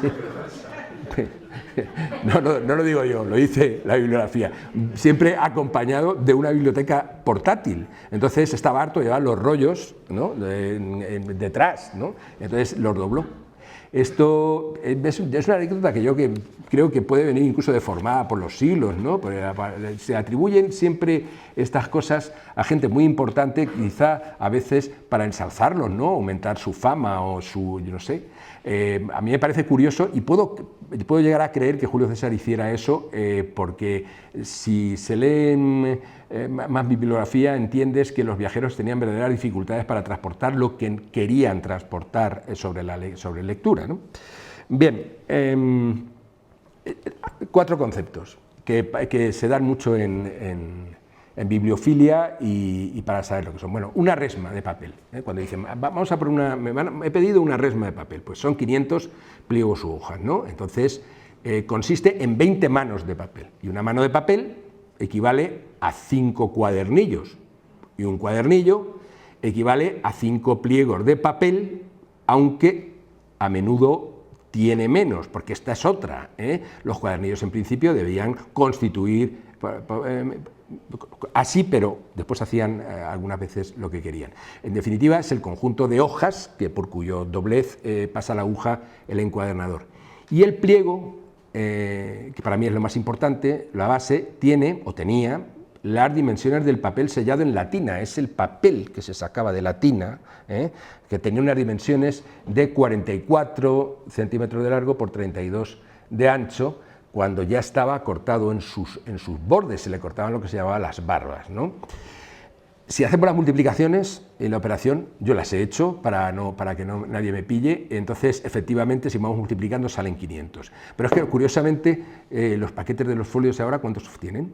No lo digo yo, lo dice la bibliografía, siempre acompañado de una biblioteca portátil. Entonces estaba harto de llevar los rollos, ¿no?, detrás, ¿no? Entonces los dobló. Esto es una anécdota que yo creo que puede venir incluso deformada por los siglos, ¿no? Se atribuyen siempre estas cosas a gente muy importante, quizá a veces para ensalzarlos, ¿no?, aumentar su fama o su, yo no sé. A mí me parece curioso y puedo llegar a creer que Julio César hiciera eso, porque si se leen más bibliografía, entiendes que los viajeros tenían verdaderas dificultades para transportar lo que querían transportar sobre lectura, ¿no? Bien, 4 conceptos que se dan mucho en bibliofilia y para saber lo que son. Bueno, una resma de papel, ¿eh? Cuando dicen, vamos a por he pedido una resma de papel, pues son 500 pliegos u hojas, ¿no? Entonces, consiste en 20 manos de papel, y una mano de papel equivale a 5 cuadernillos, y un cuadernillo equivale a 5 pliegos de papel, aunque a menudo tiene menos, porque esta es otra, ¿eh? Los cuadernillos en principio debían constituir así, pero después hacían algunas veces lo que querían. En definitiva, es el conjunto de hojas por cuyo doblez pasa la aguja el encuadernador. Y el pliego, que para mí es lo más importante, la base, tiene o tenía las dimensiones del papel sellado en latina. Es el papel que se sacaba de latina, que tenía unas dimensiones de 44 centímetros de largo por 32 de ancho, cuando ya estaba cortado en sus bordes, se le cortaban lo que se llamaba las barbas, ¿no? Si hacemos las multiplicaciones en la operación, yo las he hecho para que nadie me pille, entonces efectivamente si vamos multiplicando salen 500. Pero es que curiosamente los paquetes de los folios ahora, ¿cuántos tienen?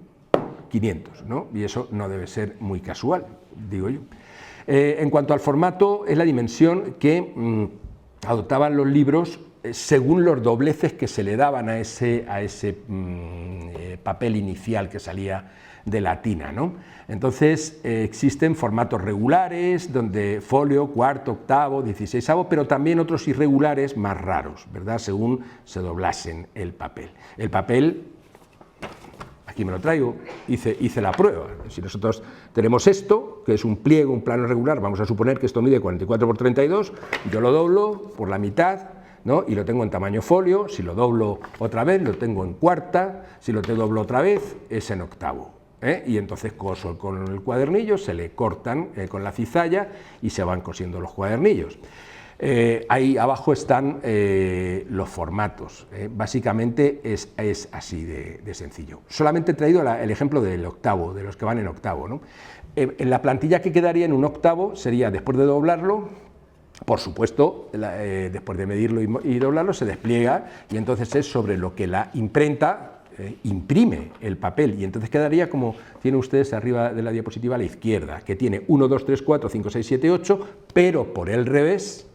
500, ¿no? Y eso no debe ser muy casual, digo yo. En cuanto al formato, es la dimensión que adoptaban los libros según los dobleces que se le daban a ese papel inicial que salía de latina, ¿no? Entonces existen formatos regulares, donde folio, cuarto, octavo, 16avo, pero también otros irregulares más raros, ¿verdad?, según se doblasen el papel. El papel, aquí me lo traigo, hice la prueba. Si nosotros tenemos esto, que es un pliego, un plano regular, vamos a suponer que esto mide 44 por 32, yo lo doblo por la mitad, ¿no?, y lo tengo en tamaño folio. Si lo doblo otra vez, lo tengo en cuarta. Si lo doblo otra vez, es en octavo, ¿eh? Y entonces coso con el cuadernillo, se le cortan con la cizalla y se van cosiendo los cuadernillos. Ahí abajo están los formatos, básicamente es así de sencillo. Solamente he traído el ejemplo del octavo, de los que van en octavo, ¿no? En la plantilla que quedaría en un octavo sería, después de doblarlo, por supuesto, después de medirlo y doblarlo, se despliega, y entonces es sobre lo que la imprenta imprime el papel, y entonces quedaría como tienen ustedes arriba de la diapositiva a la izquierda, que tiene 1, 2, 3, 4, 5, 6, 7, 8, pero por el revés,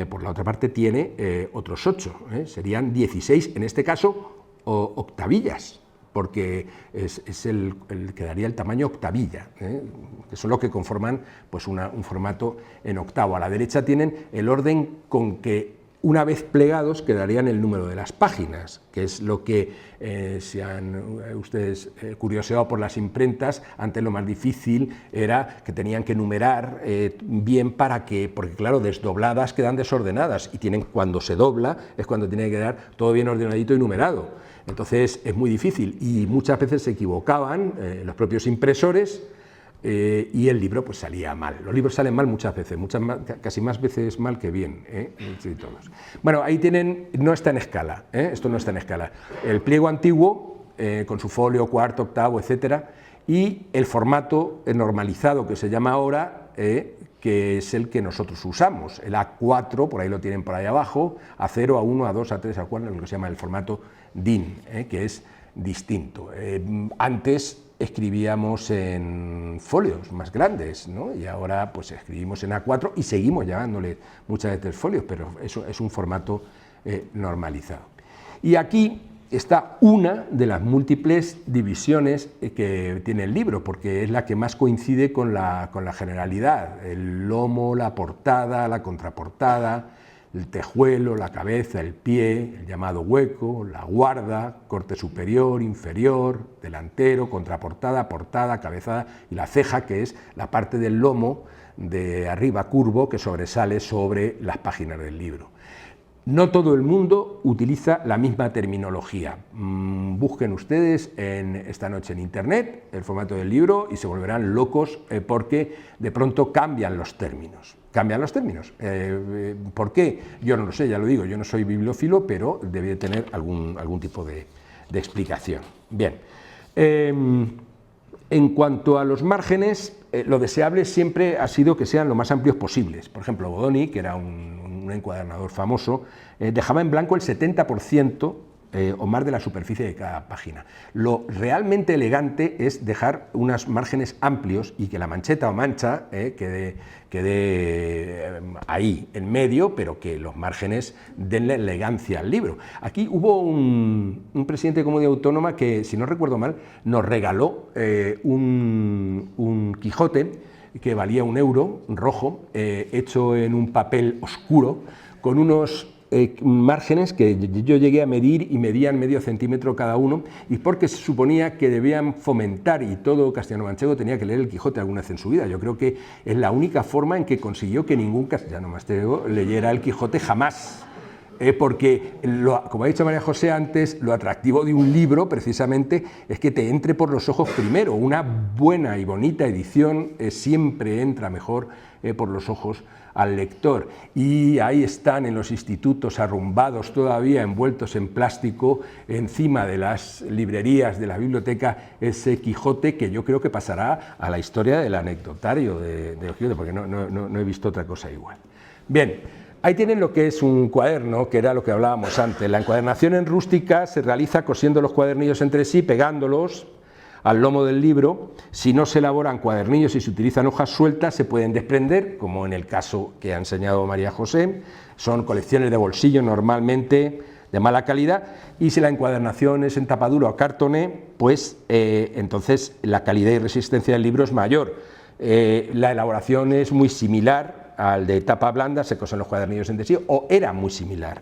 por la otra parte tiene otros 8, serían 16, en este caso, octavillas, porque quedaría el tamaño octavilla, que son los que conforman pues, un formato en octavo. A la derecha tienen el orden con que, una vez plegados, quedarían el número de las páginas, que es lo que se han ustedes curioseado por las imprentas. Antes lo más difícil era que tenían que numerar bien porque claro, desdobladas quedan desordenadas, y cuando se dobla es cuando tiene que quedar todo bien ordenadito y numerado. Entonces es muy difícil, y muchas veces se equivocaban los propios impresores, y el libro pues salía mal. Los libros salen mal muchas veces, casi más veces mal que bien, sí, todos. Bueno, ahí tienen, no está en escala, esto no está en escala. El pliego antiguo, con su folio, cuarto, octavo, etcétera, y el formato normalizado que se llama ahora, que es el que nosotros usamos, el A4, por ahí lo tienen por ahí abajo, A0, A1, A2, A3, A4, lo que se llama el formato DIN, que es distinto. Antes escribíamos en folios más grandes, ¿no? Y ahora pues escribimos en A4 y seguimos llamándole muchas veces folios, pero eso es un formato normalizado. Y aquí está una de las múltiples divisiones que tiene el libro, porque es la que más coincide con la generalidad: el lomo, la portada, la contraportada, el tejuelo, la cabeza, el pie, el llamado hueco, la guarda, corte superior, inferior, delantero, contraportada, portada, cabezada, y la ceja, que es la parte del lomo de arriba curvo que sobresale sobre las páginas del libro. No todo el mundo utiliza la misma terminología. Busquen ustedes esta noche en internet el formato del libro y se volverán locos porque de pronto cambian los términos. Cambian los términos. ¿Por qué? Yo no lo sé, ya lo digo, yo no soy bibliófilo, pero debe tener algún tipo de explicación. Bien. En cuanto a los márgenes, lo deseable siempre ha sido que sean lo más amplios posibles. Por ejemplo, Bodoni, que era un encuadernador famoso, dejaba en blanco el 70% o más de la superficie de cada página. Lo realmente elegante es dejar unos márgenes amplios y que la mancheta o mancha quede ahí en medio, pero que los márgenes den la elegancia al libro. Aquí hubo un presidente de comunidad autónoma que, si no recuerdo mal, nos regaló un Quijote que valía €1, rojo, hecho en un papel oscuro, con unos márgenes que yo llegué a medir y medían medio centímetro cada uno, y porque se suponía que debían fomentar, y todo castellano-manchego tenía que leer el Quijote alguna vez en su vida. Yo creo que es la única forma en que consiguió que ningún castellano-manchego leyera el Quijote jamás. Porque, como ha dicho María José antes, lo atractivo de un libro precisamente es que te entre por los ojos primero. Una buena y bonita edición siempre entra mejor por los ojos al lector, y ahí están en los institutos arrumbados todavía, envueltos en plástico, encima de las librerías de la biblioteca, ese Quijote que yo creo que pasará a la historia del anecdotario de los Quijote, porque no he visto otra cosa igual. Bien. Ahí tienen lo que es un cuaderno, que era lo que hablábamos antes. La encuadernación en rústica se realiza cosiendo los cuadernillos entre sí, pegándolos al lomo del libro. Si no se elaboran cuadernillos y se utilizan hojas sueltas, se pueden desprender, como en el caso que ha enseñado María José. Son colecciones de bolsillo normalmente de mala calidad, y si la encuadernación es en tapadura o cartoné, pues entonces la calidad y resistencia del libro es mayor. La elaboración es muy similar al de tapa blanda, se cosen los cuadernillos entre sí, o era muy similar.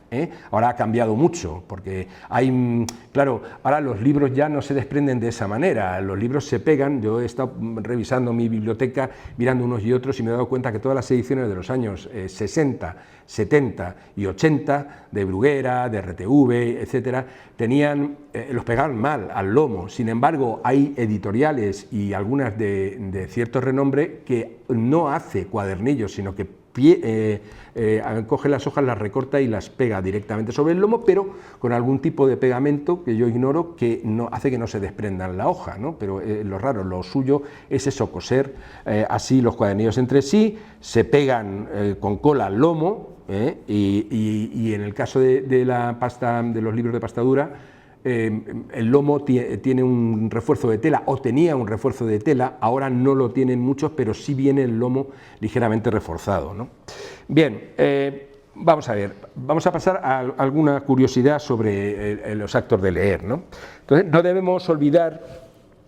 Ahora ha cambiado mucho, porque hay, claro, ahora los libros ya no se desprenden de esa manera, los libros se pegan. Yo he estado revisando mi biblioteca, mirando unos y otros, y me he dado cuenta que todas las ediciones de los años 60, 70 y 80, de Bruguera, de RTV, etcétera, los pegaban mal al lomo. Sin embargo, hay editoriales y algunas de cierto renombre que no hace cuadernillos, sino que coge las hojas, las recorta y las pega directamente sobre el lomo, pero con algún tipo de pegamento que yo ignoro, que no hace que no se desprendan la hoja, ¿no? Pero lo raro, lo suyo es eso, coser así los cuadernillos entre sí, se pegan con cola al lomo, y en el caso de la pasta, de los libros de pasta dura, el lomo tiene un refuerzo de tela, o tenía un refuerzo de tela, ahora no lo tienen muchos, pero sí viene el lomo ligeramente reforzado, ¿no? Bien, vamos a ver, vamos a pasar a alguna curiosidad sobre los actos de leer, ¿no? Entonces, no debemos olvidar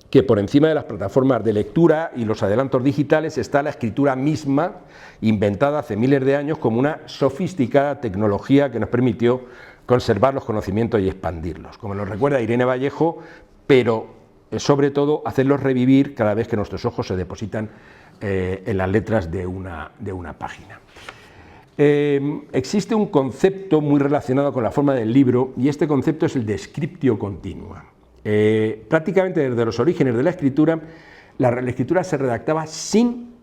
que por encima de las plataformas de lectura y los adelantos digitales está la escritura misma, inventada hace miles de años como una sofisticada tecnología que nos permitió conservar los conocimientos y expandirlos, como nos recuerda Irene Vallejo, pero sobre todo hacerlos revivir cada vez que nuestros ojos se depositan en las letras de una página. Existe un concepto muy relacionado con la forma del libro, y este concepto es el de scriptio continua. Prácticamente desde los orígenes de la escritura se redactaba sin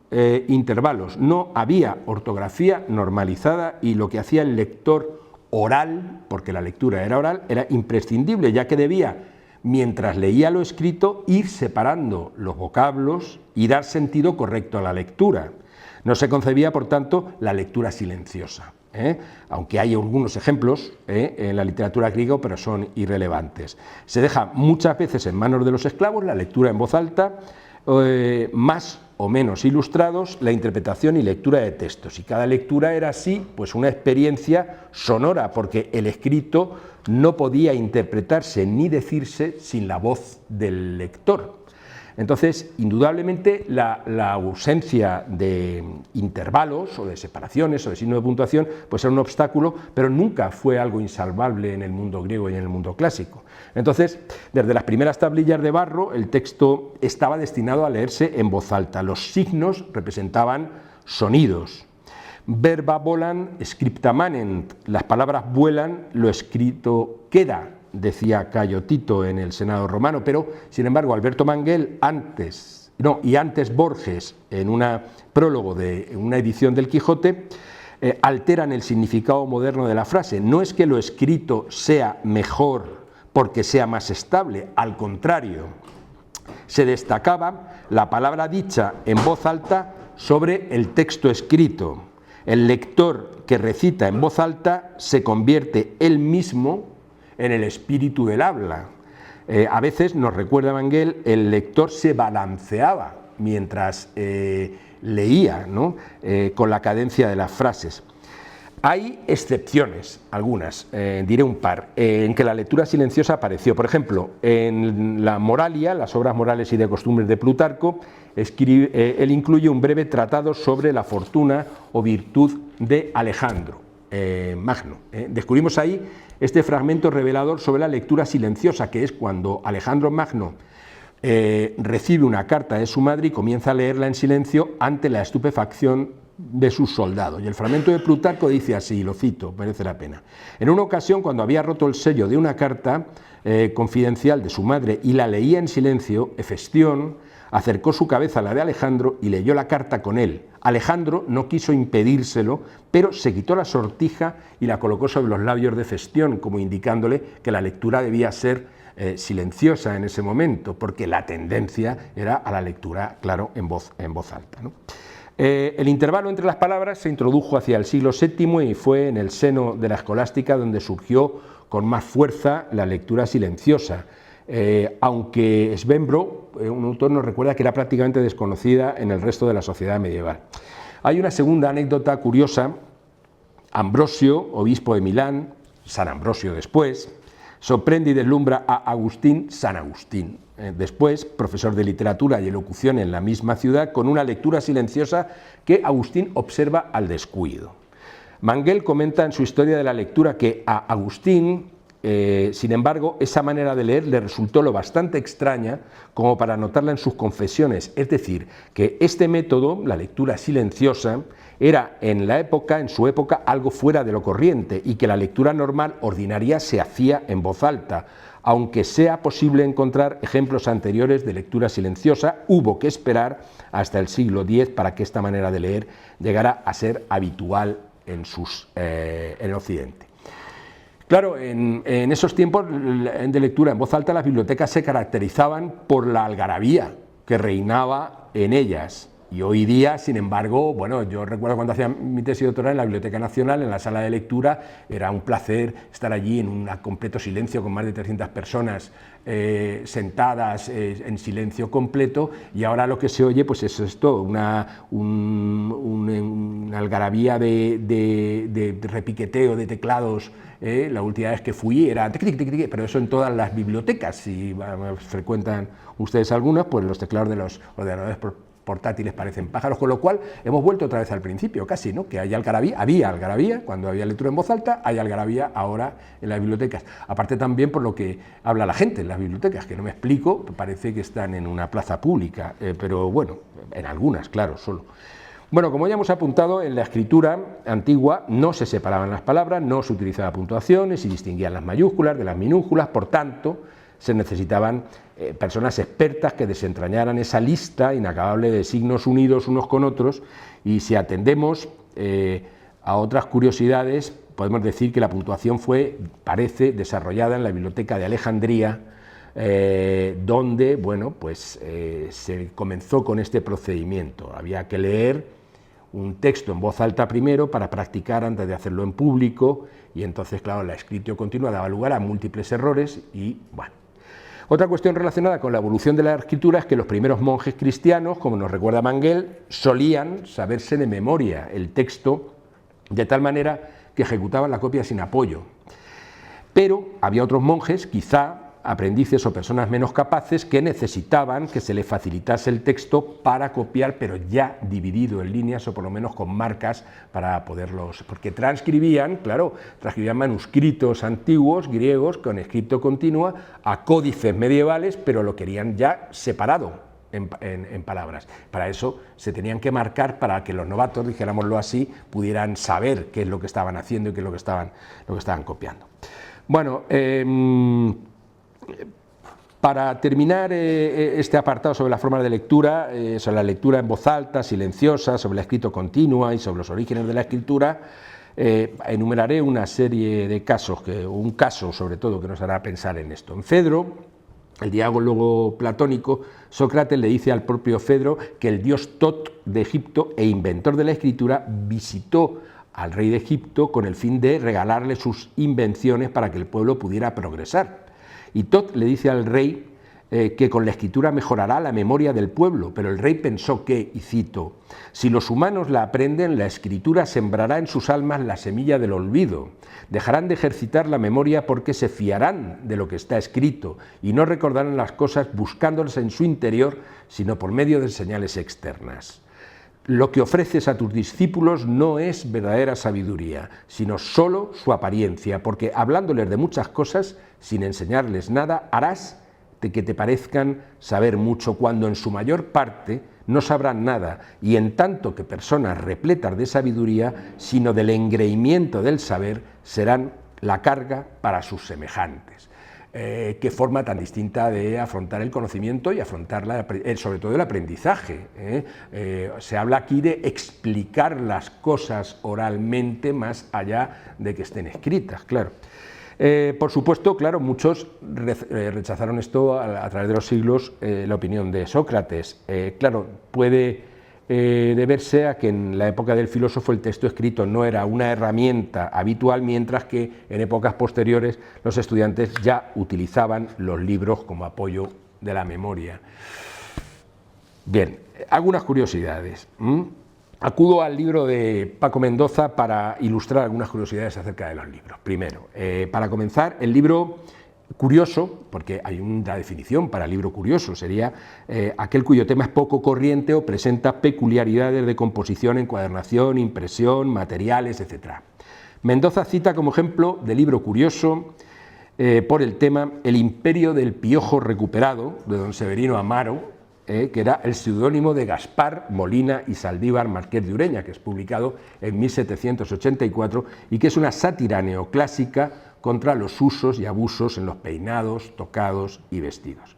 intervalos, no había ortografía normalizada, y lo que hacía el lector oral, porque la lectura era oral, era imprescindible, ya que debía, mientras leía lo escrito, ir separando los vocablos y dar sentido correcto a la lectura. No se concebía, por tanto, la lectura silenciosa, aunque hay algunos ejemplos en la literatura griega, pero son irrelevantes. Se deja muchas veces en manos de los esclavos la lectura en voz alta, más o menos ilustrados, la interpretación y lectura de textos, y cada lectura era así pues una experiencia sonora, porque el escrito no podía interpretarse ni decirse sin la voz del lector. Entonces, indudablemente, la ausencia de intervalos o de separaciones o de signos de puntuación pues era un obstáculo, pero nunca fue algo insalvable en el mundo griego y en el mundo clásico. Entonces, desde las primeras tablillas de barro, el texto estaba destinado a leerse en voz alta. Los signos representaban sonidos. Verba volan, scripta manent. Las palabras vuelan, lo escrito queda, decía Cayo Tito en el Senado romano, pero sin embargo Alberto Manguel antes Borges, en un prólogo de una edición del Quijote, alteran el significado moderno de la frase. No es que lo escrito sea mejor porque sea más estable, al contrario, se destacaba la palabra dicha en voz alta sobre el texto escrito. El lector que recita en voz alta se convierte él mismo en el espíritu del habla. A veces, nos recuerda Manguel, el lector se balanceaba mientras leía, ¿no? Con la cadencia de las frases. Hay excepciones, algunas, diré un par, en que la lectura silenciosa apareció. Por ejemplo, en la Moralia, las obras morales y de costumbres de Plutarco, él incluye un breve tratado sobre la fortuna o virtud de Alejandro Magno. Descubrimos ahí este fragmento revelador sobre la lectura silenciosa, que es cuando Alejandro Magno recibe una carta de su madre y comienza a leerla en silencio ante la estupefacción de sus soldados. Y el fragmento de Plutarco dice así, lo cito, merece la pena. En una ocasión, cuando había roto el sello de una carta confidencial de su madre y la leía en silencio, Hefestión acercó su cabeza a la de Alejandro y leyó la carta con él. Alejandro no quiso impedírselo, pero se quitó la sortija y la colocó sobre los labios de Hefestión, como indicándole que la lectura debía ser silenciosa en ese momento, porque la tendencia era a la lectura, claro, en voz alta, ¿no? El intervalo entre las palabras se introdujo hacia el siglo VII y fue en el seno de la escolástica donde surgió con más fuerza la lectura silenciosa, aunque Svembro, un autor, nos recuerda que era prácticamente desconocida en el resto de la sociedad medieval. Hay una segunda anécdota curiosa. Ambrosio, obispo de Milán, San Ambrosio después, sorprende y deslumbra a Agustín, San Agustín, después profesor de literatura y elocución en la misma ciudad, con una lectura silenciosa que Agustín observa al descuido. Manguel comenta en su historia de la lectura que a Agustín, sin embargo, esa manera de leer le resultó lo bastante extraña como para notarla en sus confesiones, es decir, que este método, la lectura silenciosa, era en su época, algo fuera de lo corriente y que la lectura normal ordinaria se hacía en voz alta. Aunque sea posible encontrar ejemplos anteriores de lectura silenciosa, hubo que esperar hasta el siglo X para que esta manera de leer llegara a ser habitual en Occidente. Claro, en esos tiempos de lectura en voz alta las bibliotecas se caracterizaban por la algarabía que reinaba en ellas Y hoy día, sin embargo, bueno, yo recuerdo cuando hacía mi tesis doctoral en la Biblioteca Nacional, en la sala de lectura, era un placer estar allí en un completo silencio con más de 300 personas sentadas en silencio completo, y ahora lo que se oye pues es esto, una algarabía de repiqueteo de teclados. La última vez que fui era pero eso en todas las bibliotecas, si frecuentan ustedes algunas, pues los teclados de los ordenadores portátiles parecen pájaros, con lo cual hemos vuelto otra vez al principio, casi, ¿no? Que hay algarabía, había algarabía cuando había lectura en voz alta, hay algarabía ahora en las bibliotecas. Aparte también por lo que habla la gente en las bibliotecas, que no me explico, parece que están en una plaza pública, pero bueno, en algunas, claro, solo. Bueno, como ya hemos apuntado, en la escritura antigua no se separaban las palabras, no se utilizaba puntuaciones y distinguían las mayúsculas de las minúsculas, por tanto, se necesitaban personas expertas que desentrañaran esa lista inacabable de signos unidos unos con otros, y si atendemos a otras curiosidades, podemos decir que la puntuación parece desarrollada en la Biblioteca de Alejandría, donde, bueno, pues se comenzó con este procedimiento. Había que leer un texto en voz alta primero para practicar antes de hacerlo en público, y entonces, claro, la escritura continua daba lugar a múltiples errores y, bueno. Otra cuestión relacionada con la evolución de la escritura es que los primeros monjes cristianos, como nos recuerda Manguel, solían saberse de memoria el texto de tal manera que ejecutaban la copia sin apoyo. Pero había otros monjes, quizá aprendices o personas menos capaces, que necesitaban que se les facilitase el texto para copiar, pero ya dividido en líneas o por lo menos con marcas para poderlos, porque transcribían manuscritos antiguos griegos con escrito continuo a códices medievales, pero lo querían ya separado en palabras. Para eso se tenían que marcar para que los novatos, dijéramoslo así, pudieran saber qué es lo que estaban haciendo y qué es lo que estaban copiando. Bueno, para terminar este apartado sobre las formas de lectura, sobre la lectura en voz alta, silenciosa, sobre el escrito continua y sobre los orígenes de la escritura, enumeraré una serie de casos, un caso sobre todo que nos hará pensar en esto. En Fedro, el diálogo platónico, Sócrates le dice al propio Fedro que el dios Tot de Egipto e inventor de la escritura visitó al rey de Egipto con el fin de regalarle sus invenciones para que el pueblo pudiera progresar. Y Tot le dice al rey que con la escritura mejorará la memoria del pueblo, pero el rey pensó que, y cito, si los humanos la aprenden, la escritura sembrará en sus almas la semilla del olvido, dejarán de ejercitar la memoria porque se fiarán de lo que está escrito y no recordarán las cosas buscándolas en su interior, sino por medio de señales externas. Lo que ofreces a tus discípulos no es verdadera sabiduría, sino solo su apariencia, porque hablándoles de muchas cosas, sin enseñarles nada, harás de que te parezcan saber mucho, cuando en su mayor parte no sabrán nada, y en tanto que personas repletas de sabiduría, sino del engreimiento del saber, serán la carga para sus semejantes. Qué forma tan distinta de afrontar el conocimiento y afrontar sobre todo el aprendizaje. Se habla aquí de explicar las cosas oralmente más allá de que estén escritas, claro. Por supuesto, claro, muchos rechazaron esto a través de los siglos, la opinión de Sócrates. Claro, puede deberse a que en la época del filósofo el texto escrito no era una herramienta habitual, mientras que en épocas posteriores los estudiantes ya utilizaban los libros como apoyo de la memoria. Bien, algunas curiosidades. Acudo al libro de Paco Mendoza para ilustrar algunas curiosidades acerca de los libros. Primero, para comenzar, el libro curioso, porque hay una definición para libro curioso, sería aquel cuyo tema es poco corriente o presenta peculiaridades de composición, encuadernación, impresión, materiales, etc. Mendoza cita como ejemplo de libro curioso por el tema El imperio del piojo recuperado, de don Severino Amaro, que era el seudónimo de Gaspar Molina y Saldívar Marqués de Ureña, que es publicado en 1784 y que es una sátira neoclásica contra los usos y abusos en los peinados, tocados y vestidos.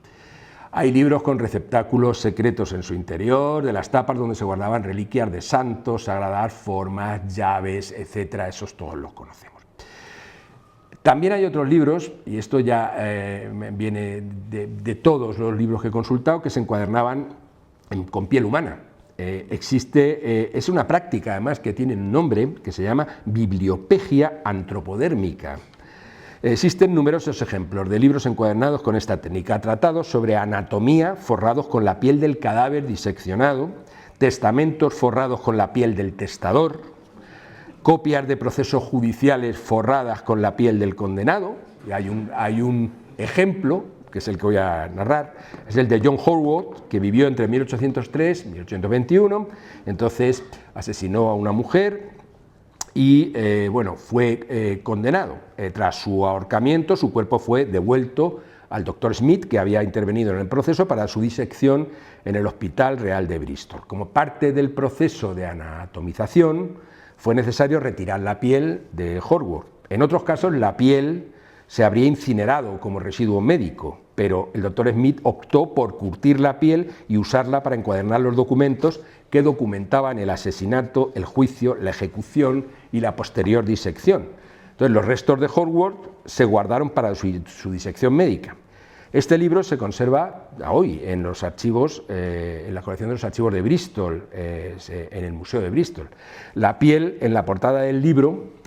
Hay libros con receptáculos secretos en su interior, de las tapas donde se guardaban reliquias de santos, sagradas formas, llaves, etc. Esos todos los conocemos. También hay otros libros, y esto ya viene de todos los libros que he consultado, que se encuadernaban con piel humana. es una práctica además que tiene un nombre que se llama bibliopegia antropodérmica. Existen numerosos ejemplos de libros encuadernados con esta técnica, tratados sobre anatomía forrados con la piel del cadáver diseccionado, testamentos forrados con la piel del testador, copias de procesos judiciales forradas con la piel del condenado. Y hay un ejemplo, que es el que voy a narrar, es el de John Horwood, que vivió entre 1803 y 1821, entonces asesinó a una mujer y bueno, fue condenado. Tras su ahorcamiento, su cuerpo fue devuelto al doctor Smith, que había intervenido en el proceso, para su disección en el Hospital Real de Bristol. Como parte del proceso de anatomización, fue necesario retirar la piel de Horwood. En otros casos, la piel se habría incinerado como residuo médico, pero el doctor Smith optó por curtir la piel y usarla para encuadernar los documentos que documentaban el asesinato, el juicio, la ejecución y la posterior disección. Entonces, los restos de Horwood se guardaron para su disección médica. Este libro se conserva hoy en los archivos, en la colección de los archivos de Bristol, en el Museo de Bristol. La piel, en la portada del libro,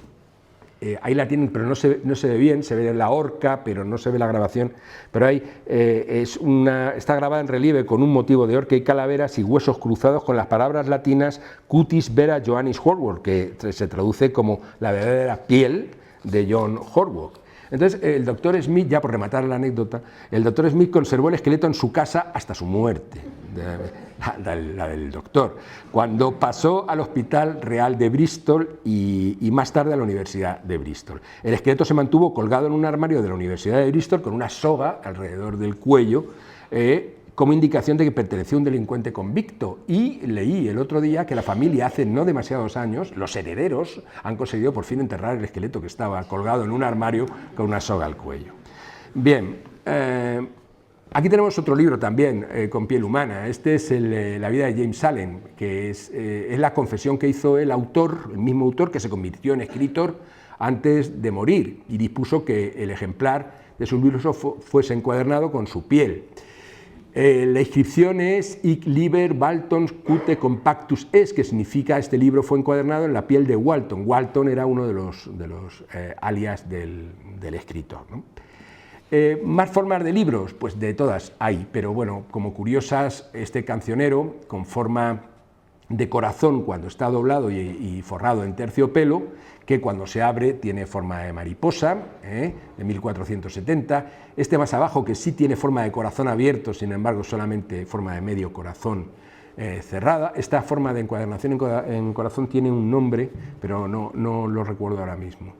ahí la tienen, pero no se ve bien, se ve la horca, pero no se ve la grabación, pero ahí está grabada en relieve con un motivo de horca y calaveras y huesos cruzados con las palabras latinas cutis vera Johannis Horwood, que se traduce como la verdadera piel de John Horwood. Entonces, el doctor Smith, ya por rematar la anécdota, el doctor Smith conservó el esqueleto en su casa hasta su muerte, la del doctor, cuando pasó al Hospital Real de Bristol y más tarde a la Universidad de Bristol. El esqueleto se mantuvo colgado en un armario de la Universidad de Bristol con una soga alrededor del cuello, como indicación de que pertenecía a un delincuente convicto. Y leí el otro día que la familia, hace no demasiados años, los herederos han conseguido por fin enterrar el esqueleto que estaba colgado en un armario con una soga al cuello. Bien, aquí tenemos otro libro también con piel humana. Este es La vida de James Allen, que es la confesión que hizo el autor, el mismo autor que se convirtió en escritor antes de morir y dispuso que el ejemplar de sus libros fuese encuadernado con su piel. La inscripción es Hic liber Walton cute compactus es, que significa este libro fue encuadernado en la piel de Walton. Walton era uno de los alias del escritor, ¿no? Más formas de libros, pues de todas hay, pero bueno, como curiosas, este cancionero con forma de corazón cuando está doblado y forrado en terciopelo, que cuando se abre tiene forma de mariposa, de 1470. Este más abajo, que sí tiene forma de corazón abierto, sin embargo solamente forma de medio corazón cerrada. Esta forma de encuadernación en corazón tiene un nombre, pero no lo recuerdo ahora mismo.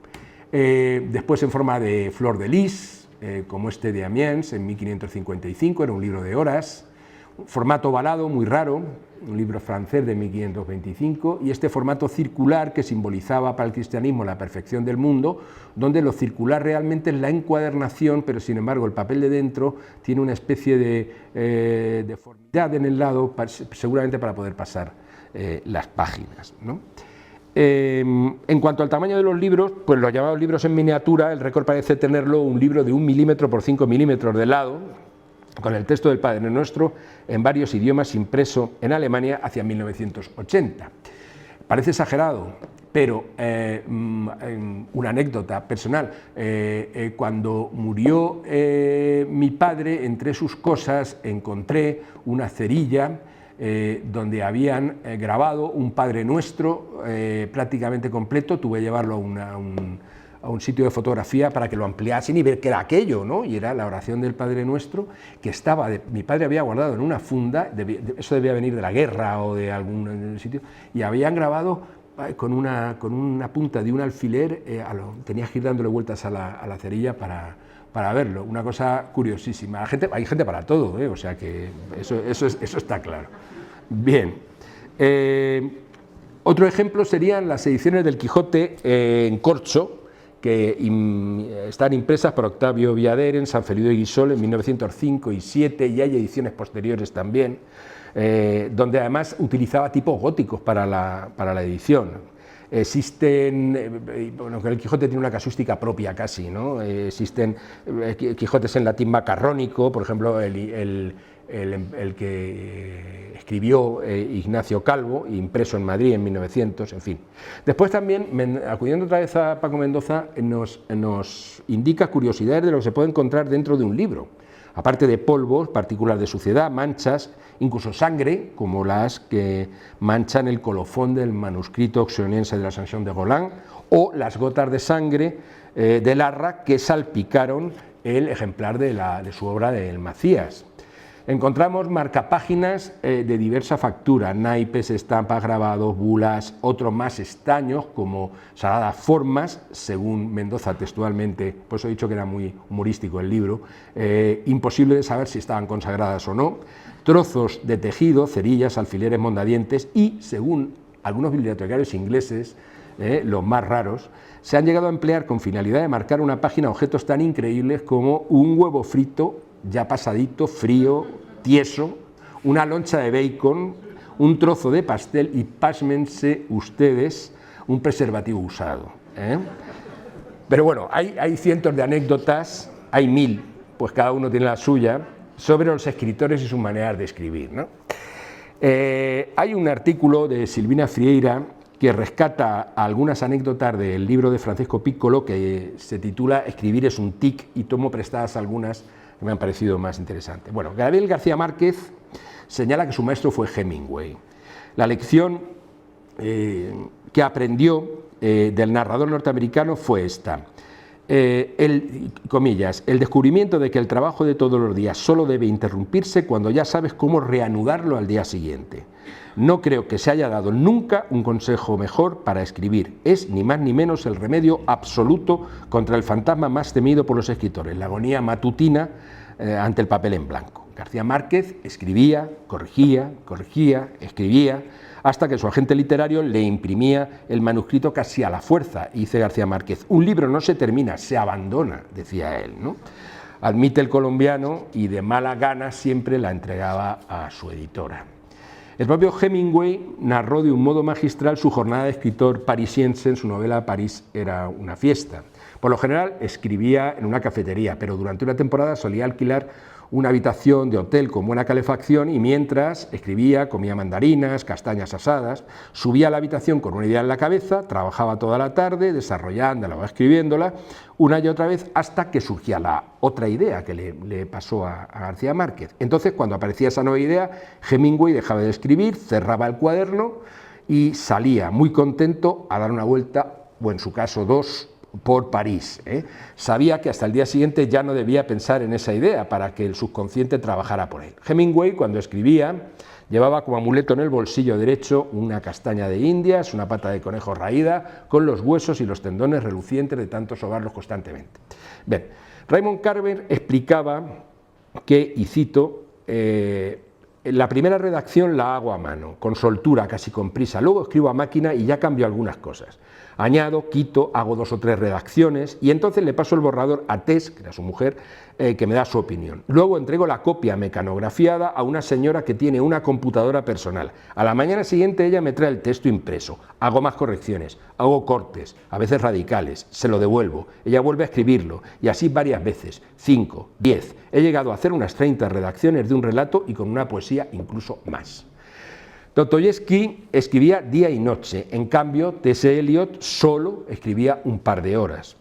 Después en forma de flor de lis, como este de Amiens en 1555, era un libro de horas. Formato ovalado, muy raro, un libro francés de 1525, y este formato circular que simbolizaba para el cristianismo la perfección del mundo, donde lo circular realmente es la encuadernación, pero sin embargo el papel de dentro tiene una especie de deformidad en el lado, seguramente para poder pasar las páginas, ¿no? En cuanto al tamaño de los libros, pues los llamados libros en miniatura, el récord parece tenerlo un libro de 1 milímetro por 5 milímetros de lado, con el texto del Padre Nuestro en varios idiomas impreso en Alemania hacia 1980. Parece exagerado, pero una anécdota personal. Cuando murió mi padre, entre sus cosas encontré una cerilla donde habían grabado un Padre Nuestro prácticamente completo. Tuve que llevarlo a un sitio de fotografía para que lo ampliasen y ver qué era aquello, ¿no? Y era la oración del Padre Nuestro, que mi padre había guardado en una funda, eso debía venir de la guerra o de algún sitio, y habían grabado con una punta de un alfiler, tenía que ir dándole vueltas a la cerilla para verlo, una cosa curiosísima. Hay gente para todo, o sea que eso está claro. Bien. Otro ejemplo serían las ediciones del Quijote en corcho, que están impresas por Octavio Viader en San Feliu de Guíxols en 1905 y 7, y hay ediciones posteriores también, donde además utilizaba tipos góticos para la edición. Existen, bueno, el Quijote tiene una casuística propia casi, ¿no? Existen Quijotes en latín macarrónico, por ejemplo, el que escribió Ignacio Calvo, impreso en Madrid en 1900, en fin. Después también, acudiendo otra vez a Paco Mendoza, nos indica curiosidades de lo que se puede encontrar dentro de un libro. Aparte de polvos, partículas de suciedad, manchas, incluso sangre, como las que manchan el colofón del manuscrito oxoniense de la Sanción de Golán, o las gotas de sangre de Larra que salpicaron el ejemplar de su obra de El Macías. Encontramos marcapáginas de diversa factura, naipes, estampas, grabados, bulas, otros más estaños como saladas formas, según Mendoza textualmente, por eso he dicho que era muy humorístico el libro, imposible de saber si estaban consagradas o no, trozos de tejido, cerillas, alfileres, mondadientes y, según algunos bibliotecarios ingleses, los más raros, se han llegado a emplear con finalidad de marcar una página objetos tan increíbles como un huevo frito ya pasadito, frío, tieso, una loncha de bacon, un trozo de pastel y, pásmense ustedes, un preservativo usado. Pero bueno, hay cientos de anécdotas, hay 1000, pues cada uno tiene la suya, sobre los escritores y sus maneras de escribir, ¿no? Hay un artículo de Silvina Frieira que rescata algunas anécdotas del libro de Francisco Piccolo que se titula Escribir es un tic, y tomo prestadas algunas que me han parecido más interesantes. Bueno, Gabriel García Márquez señala que su maestro fue Hemingway. La lección que aprendió del narrador norteamericano fue esta. Comillas, el descubrimiento de que el trabajo de todos los días solo debe interrumpirse cuando ya sabes cómo reanudarlo al día siguiente. No creo que se haya dado nunca un consejo mejor para escribir. Es ni más ni menos el remedio absoluto contra el fantasma más temido por los escritores, la agonía matutina ante el papel en blanco. García Márquez escribía, corregía, escribía, hasta que su agente literario le imprimía el manuscrito casi a la fuerza. Y dice García Márquez, un libro no se termina, se abandona, decía él, ¿no? Admite el colombiano y de mala gana siempre la entregaba a su editora. El propio Hemingway narró de un modo magistral su jornada de escritor parisiense en su novela París era una fiesta. Por lo general escribía en una cafetería, pero durante una temporada solía alquilar una habitación de hotel con buena calefacción y mientras escribía comía mandarinas, castañas asadas, subía a la habitación con una idea en la cabeza, trabajaba toda la tarde desarrollándola o escribiéndola una y otra vez hasta que surgía la otra idea que le pasó a García Márquez. Entonces, cuando aparecía esa nueva idea, Hemingway dejaba de escribir, cerraba el cuaderno y salía muy contento a dar una vuelta, o en su caso 2, por París. Sabía que hasta el día siguiente ya no debía pensar en esa idea para que el subconsciente trabajara por él. Hemingway, cuando escribía, llevaba como amuleto en el bolsillo derecho una castaña de Indias, una pata de conejo raída, con los huesos y los tendones relucientes de tanto sobarlos constantemente. Bien, Raymond Carver explicaba que, y cito, la primera redacción la hago a mano, con soltura, casi con prisa, luego escribo a máquina y ya cambio algunas cosas. Añado, quito, hago 2 o 3 redacciones y entonces le paso el borrador a Tess, que era su mujer, que me da su opinión. Luego entrego la copia mecanografiada a una señora que tiene una computadora personal. A la mañana siguiente ella me trae el texto impreso. Hago más correcciones, hago cortes, a veces radicales, se lo devuelvo. Ella vuelve a escribirlo y así varias veces, 5, 10. He llegado a hacer unas 30 redacciones de un relato y con una poesía incluso más. Dostoyevski escribía día y noche, en cambio T.S. Eliot solo escribía un par de horas.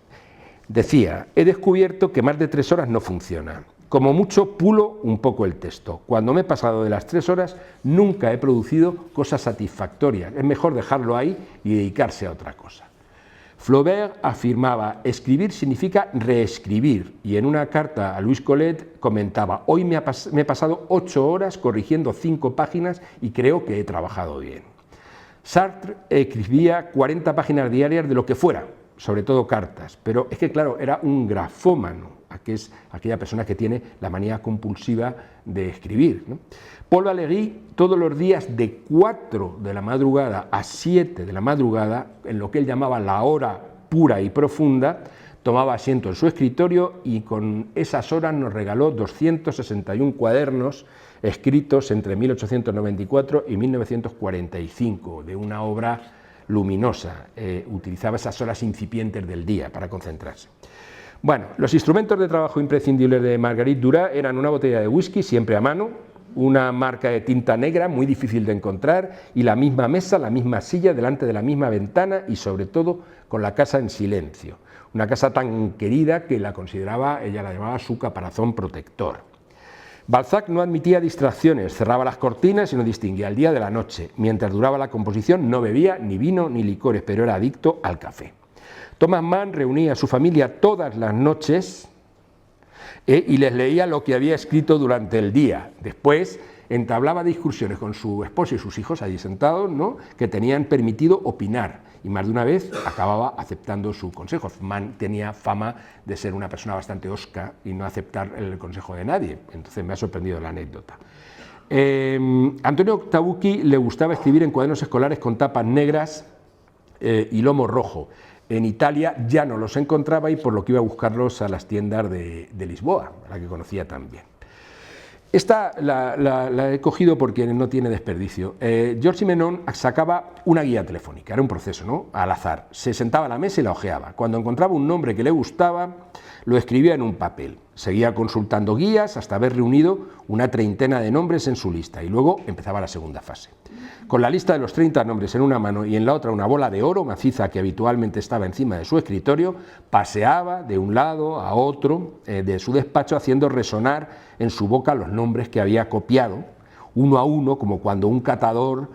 Decía, he descubierto que más de 3 horas no funciona. Como mucho pulo un poco el texto. Cuando me he pasado de las 3 horas nunca he producido cosas satisfactorias. Es mejor dejarlo ahí y dedicarse a otra cosa. Flaubert afirmaba, escribir significa reescribir, y en una carta a Louis Collet comentaba, hoy me he pasado 8 horas corrigiendo 5 páginas y creo que he trabajado bien. Sartre escribía 40 páginas diarias de lo que fuera, sobre todo cartas, pero es que claro, era un grafómano, que es aquella persona que tiene la manía compulsiva de escribir, ¿no? Paul Valéry, todos los días de 4 de la madrugada a 7 de la madrugada, en lo que él llamaba la hora pura y profunda, tomaba asiento en su escritorio y con esas horas nos regaló 261 cuadernos escritos entre 1894 y 1945, de una obra luminosa, utilizaba esas horas incipientes del día para concentrarse. Bueno, los instrumentos de trabajo imprescindibles de Marguerite Duras eran una botella de whisky, siempre a mano, una marca de tinta negra muy difícil de encontrar y la misma mesa, la misma silla, delante de la misma ventana y sobre todo con la casa en silencio. Una casa tan querida que la consideraba, ella la llamaba su caparazón protector. Balzac no admitía distracciones, cerraba las cortinas y no distinguía el día de la noche. Mientras duraba la composición no bebía ni vino ni licores, pero era adicto al café. Thomas Mann reunía a su familia todas las noches y les leía lo que había escrito durante el día. Después entablaba discusiones con su esposa y sus hijos allí sentados, ¿no?, que tenían permitido opinar, y más de una vez acababa aceptando su consejo. Mann tenía fama de ser una persona bastante hosca y no aceptar el consejo de nadie, entonces me ha sorprendido la anécdota. Antonio Tabucchi le gustaba escribir en cuadernos escolares con tapas negras y lomo rojo. En Italia ya no los encontraba y por lo que iba a buscarlos a las tiendas de Lisboa, a la que conocía también. Esta la he cogido porque no tiene desperdicio. Georges Simenon sacaba una guía telefónica, era un proceso, ¿no?, al azar. Se sentaba a la mesa y la hojeaba. Cuando encontraba un nombre que le gustaba, lo escribía en un papel. Seguía consultando guías hasta haber reunido una treintena de nombres en su lista y luego empezaba la segunda fase. Con la lista de los 30 nombres en una mano y en la otra una bola de oro maciza que habitualmente estaba encima de su escritorio, paseaba de un lado a otro de su despacho haciendo resonar en su boca los nombres que había copiado, uno a uno, como cuando un catador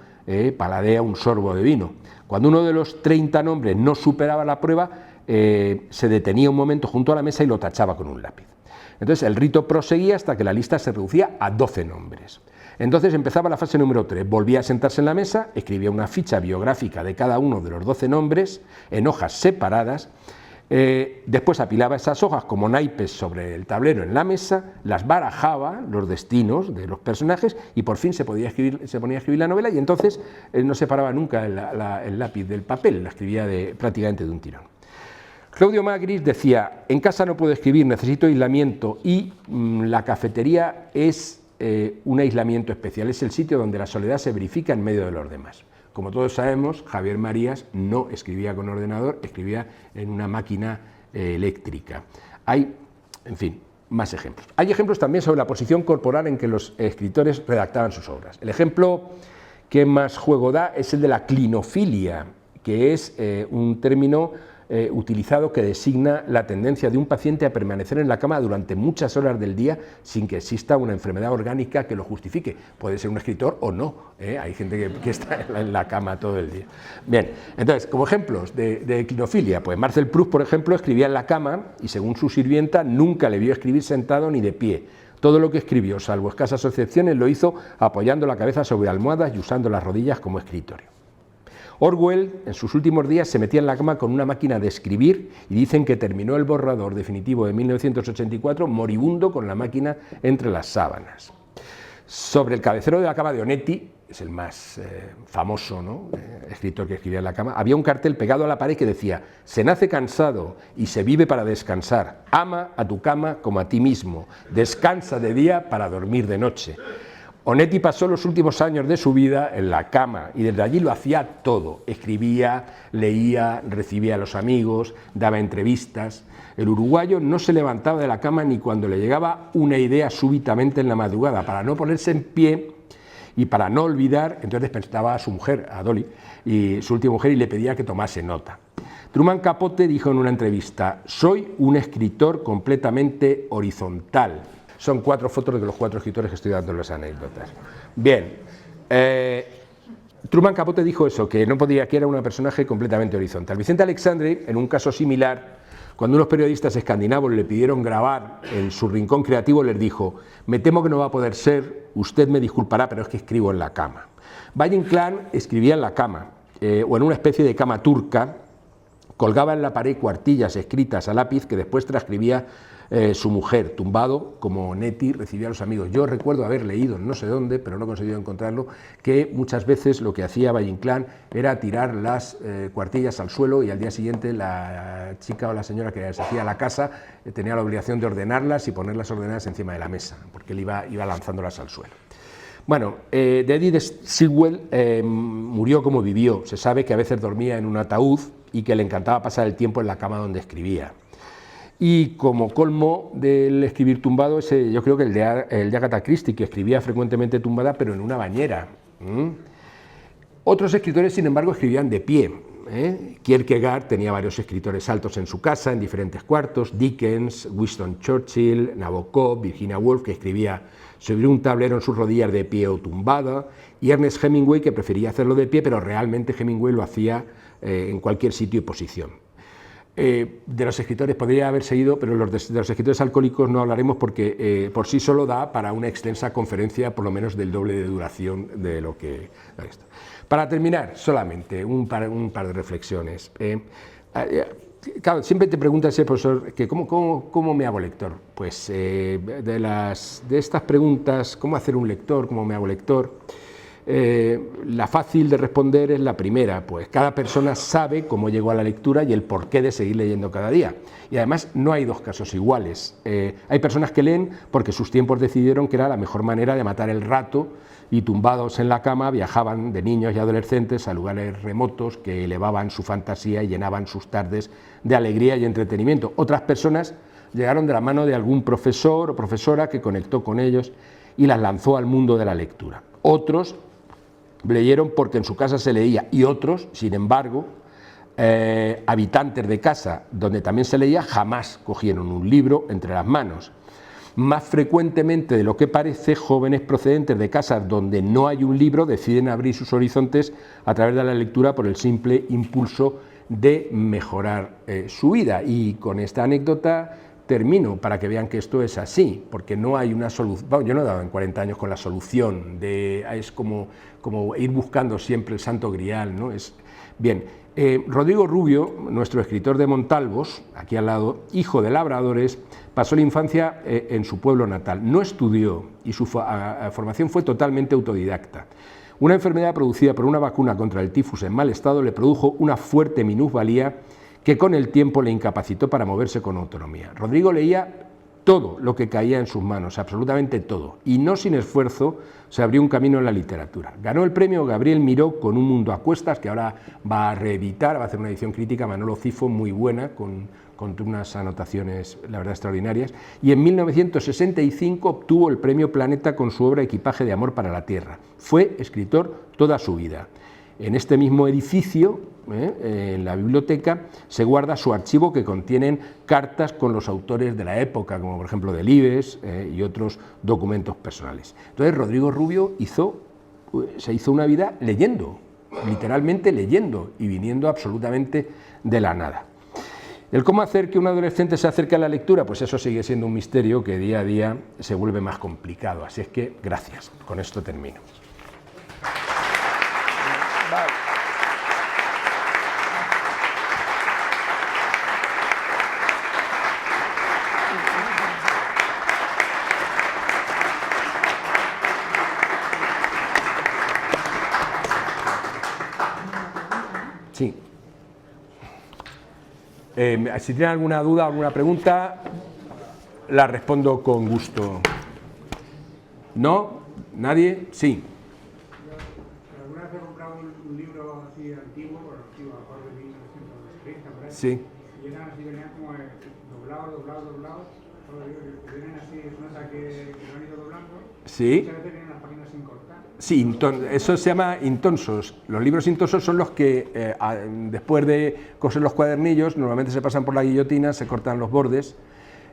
paladea un sorbo de vino. Cuando uno de los 30 nombres no superaba la prueba, se detenía un momento junto a la mesa y lo tachaba con un lápiz. Entonces el rito proseguía hasta que la lista se reducía a 12 nombres. Entonces empezaba la fase número 3, volvía a sentarse en la mesa, escribía una ficha biográfica de cada uno de los 12 nombres en hojas separadas, después apilaba esas hojas como naipes sobre el tablero en la mesa, las barajaba, los destinos de los personajes, y por fin se ponía a escribir la novela, y entonces no separaba nunca el lápiz del papel, la escribía prácticamente de un tirón. Claudio Magris decía: en casa no puedo escribir, necesito aislamiento, y la cafetería es un aislamiento especial, es el sitio donde la soledad se verifica en medio de los demás. Como todos sabemos, Javier Marías no escribía con ordenador, escribía en una máquina eléctrica. Hay, en fin, más ejemplos. Hay ejemplos también sobre la posición corporal en que los escritores redactaban sus obras. El ejemplo que más juego da es el de la clinofilia, que es un término utilizado que designa la tendencia de un paciente a permanecer en la cama durante muchas horas del día sin que exista una enfermedad orgánica que lo justifique. Puede ser un escritor o no, hay gente que está en la cama todo el día. Bien, entonces, como ejemplos de clinofilia, pues Marcel Proust, por ejemplo, escribía en la cama y, según su sirvienta, nunca le vio escribir sentado ni de pie. Todo lo que escribió, salvo escasas excepciones, lo hizo apoyando la cabeza sobre almohadas y usando las rodillas como escritorio. Orwell, en sus últimos días, se metía en la cama con una máquina de escribir y dicen que terminó el borrador definitivo de 1984 moribundo con la máquina entre las sábanas. Sobre el cabecero de la cama de Onetti, es el más famoso, ¿no?, escritor que escribía en la cama, había un cartel pegado a la pared que decía: se nace cansado y se vive para descansar, ama a tu cama como a ti mismo, descansa de día para dormir de noche. Onetti pasó los últimos años de su vida en la cama y desde allí lo hacía todo. Escribía, leía, recibía a los amigos, daba entrevistas. El uruguayo no se levantaba de la cama ni cuando le llegaba una idea súbitamente en la madrugada. Para no ponerse en pie y para no olvidar, entonces pensaba a su mujer, a Dolly, y su última mujer, y le pedía que tomase nota. Truman Capote dijo en una entrevista: soy un escritor completamente horizontal. Son 4 fotos de los 4 escritores que estoy dando las anécdotas. Bien, Truman Capote dijo eso, que no podía, que era un personaje completamente horizontal. Vicente Alexandre, en un caso similar, cuando unos periodistas escandinavos le pidieron grabar en su rincón creativo, les dijo: me temo que no va a poder ser, usted me disculpará, pero es que escribo en la cama. Valle Inclán escribía en la cama, o en una especie de cama turca, colgaba en la pared cuartillas escritas a lápiz que después transcribía su mujer, tumbado, como Onetti recibía a los amigos. Yo recuerdo haber leído, no sé dónde, pero no he conseguido encontrarlo, que muchas veces lo que hacía Valle Inclán era tirar las cuartillas al suelo y al día siguiente la chica o la señora que se hacía la casa tenía la obligación de ordenarlas y ponerlas ordenadas encima de la mesa, porque él iba lanzándolas al suelo. Bueno, de Edith Sitwell murió como vivió. Se sabe que a veces dormía en un ataúd y que le encantaba pasar el tiempo en la cama donde escribía. Y como colmo del escribir tumbado, yo creo que el de Agatha Christie, que escribía frecuentemente tumbada, pero en una bañera. Otros escritores, sin embargo, escribían de pie. Kierkegaard tenía varios escritores altos en su casa, en diferentes cuartos, Dickens, Winston Churchill, Nabokov, Virginia Woolf, que escribía sobre un tablero en sus rodillas de pie o tumbada, y Ernest Hemingway, que prefería hacerlo de pie, pero realmente Hemingway lo hacía en cualquier sitio y posición. De los escritores podría haber seguido, pero de los escritores alcohólicos no hablaremos porque por sí solo da para una extensa conferencia, por lo menos del doble de duración de lo que da esto. Para terminar, solamente un par de reflexiones. Claro, siempre te preguntas, profesor, que ¿cómo me hago lector? Pues de estas preguntas, ¿cómo hacer un lector? ¿Cómo me hago lector? La fácil de responder es la primera, pues cada persona sabe cómo llegó a la lectura y el porqué de seguir leyendo cada día. Y además no hay dos casos iguales. Hay personas que leen porque sus tiempos decidieron que era la mejor manera de matar el rato y tumbados en la cama viajaban de niños y adolescentes a lugares remotos que elevaban su fantasía y llenaban sus tardes de alegría y entretenimiento. Otras personas llegaron de la mano de algún profesor o profesora que conectó con ellos y las lanzó al mundo de la lectura. Otros leyeron porque en su casa se leía y otros, sin embargo, habitantes de casa donde también se leía, jamás cogieron un libro entre las manos. Más frecuentemente de lo que parece, jóvenes procedentes de casas donde no hay un libro deciden abrir sus horizontes a través de la lectura por el simple impulso de mejorar su vida. Y con esta anécdota termino para que vean que esto es así, porque no hay una solución. Bueno, yo no he dado en 40 años con la solución, es como ir buscando siempre el santo grial, ¿no? Bien. Rodrigo Rubio, nuestro escritor de Montalvos, aquí al lado, hijo de labradores, pasó la infancia en su pueblo natal. No estudió y su formación fue totalmente autodidacta. Una enfermedad producida por una vacuna contra el tifus en mal estado le produjo una fuerte minusvalía que con el tiempo le incapacitó para moverse con autonomía. Rodrigo leía todo lo que caía en sus manos, absolutamente todo, y no sin esfuerzo se abrió un camino en la literatura. Ganó el premio Gabriel Miró con Un mundo a cuestas, que ahora va a reeditar, va a hacer una edición crítica, Manolo Cifo, muy buena, con unas anotaciones, la verdad, extraordinarias, y en 1965 obtuvo el premio Planeta con su obra Equipaje de amor para la tierra. Fue escritor toda su vida. En este mismo edificio, en la biblioteca, se guarda su archivo que contienen cartas con los autores de la época, como por ejemplo Delibes y otros documentos personales. Entonces Rodrigo Rubio se hizo una vida leyendo, literalmente leyendo y viniendo absolutamente de la nada. ¿El cómo hacer que un adolescente se acerque a la lectura? Pues eso sigue siendo un misterio que día a día se vuelve más complicado. Así es que gracias, con esto termino. Sí. Si tienen alguna duda, alguna pregunta, la respondo con gusto. ¿No? ¿Nadie? Sí. ¿Alguna vez he comprado un libro así antiguo, a mejor de 1930, por ahí? Sí. Y eran así, venían como doblados, todos los libros que vienen así, nota que lo han ido doblando. Sí. Muchas veces vienen las páginas sin cortar. Sí, eso se llama intonsos. Los libros intonsos son los que después de coser los cuadernillos, normalmente se pasan por la guillotina, se cortan los bordes,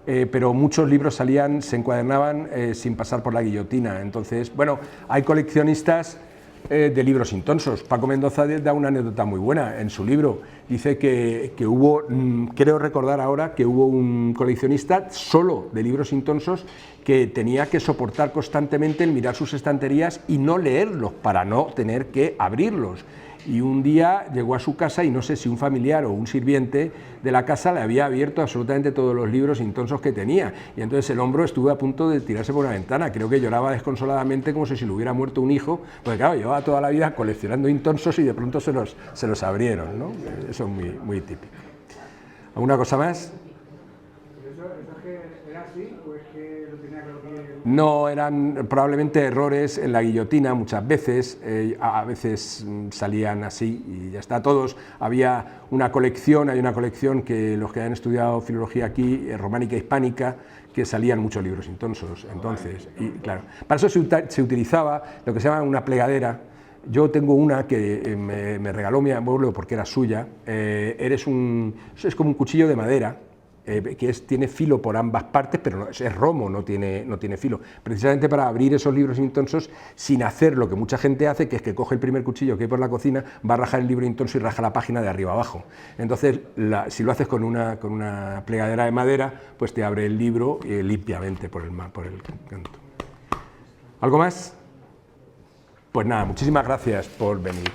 pero muchos libros se encuadernaban sin pasar por la guillotina. Entonces, bueno, hay coleccionistas de libros intonsos. Paco Mendoza da una anécdota muy buena en su libro. Dice que hubo, creo recordar ahora, que hubo un coleccionista solo de libros intonsos que tenía que soportar constantemente el mirar sus estanterías y no leerlos para no tener que abrirlos. Y un día llegó a su casa y no sé si un familiar o un sirviente de la casa le había abierto absolutamente todos los libros intonsos que tenía. Y entonces el hombro estuvo a punto de tirarse por una ventana. Creo que lloraba desconsoladamente como si le hubiera muerto un hijo, porque claro, llevaba toda la vida coleccionando intonsos y de pronto se los abrieron, ¿no? Eso es muy, muy típico. ¿Alguna cosa más? ¿Eso es que era así o es que lo tenía que No, eran probablemente errores en la guillotina muchas veces, a veces salían así y ya está. Todos, había una colección, hay una colección que los que han estudiado filología aquí, románica e hispánica, que salían muchos libros intonsos, entonces, y claro, para eso se utilizaba lo que se llama una plegadera. Yo tengo una que me regaló mi abuelo porque era suya, es como un cuchillo de madera, que tiene filo por ambas partes, pero es romo, no tiene filo, precisamente para abrir esos libros intonsos sin hacer lo que mucha gente hace, que es que coge el primer cuchillo que hay por la cocina, va a rajar el libro intonso y raja la página de arriba abajo. Entonces, si lo haces con una plegadera de madera, pues te abre el libro limpiamente por el canto. ¿Algo más? Pues nada, muchísimas gracias por venir.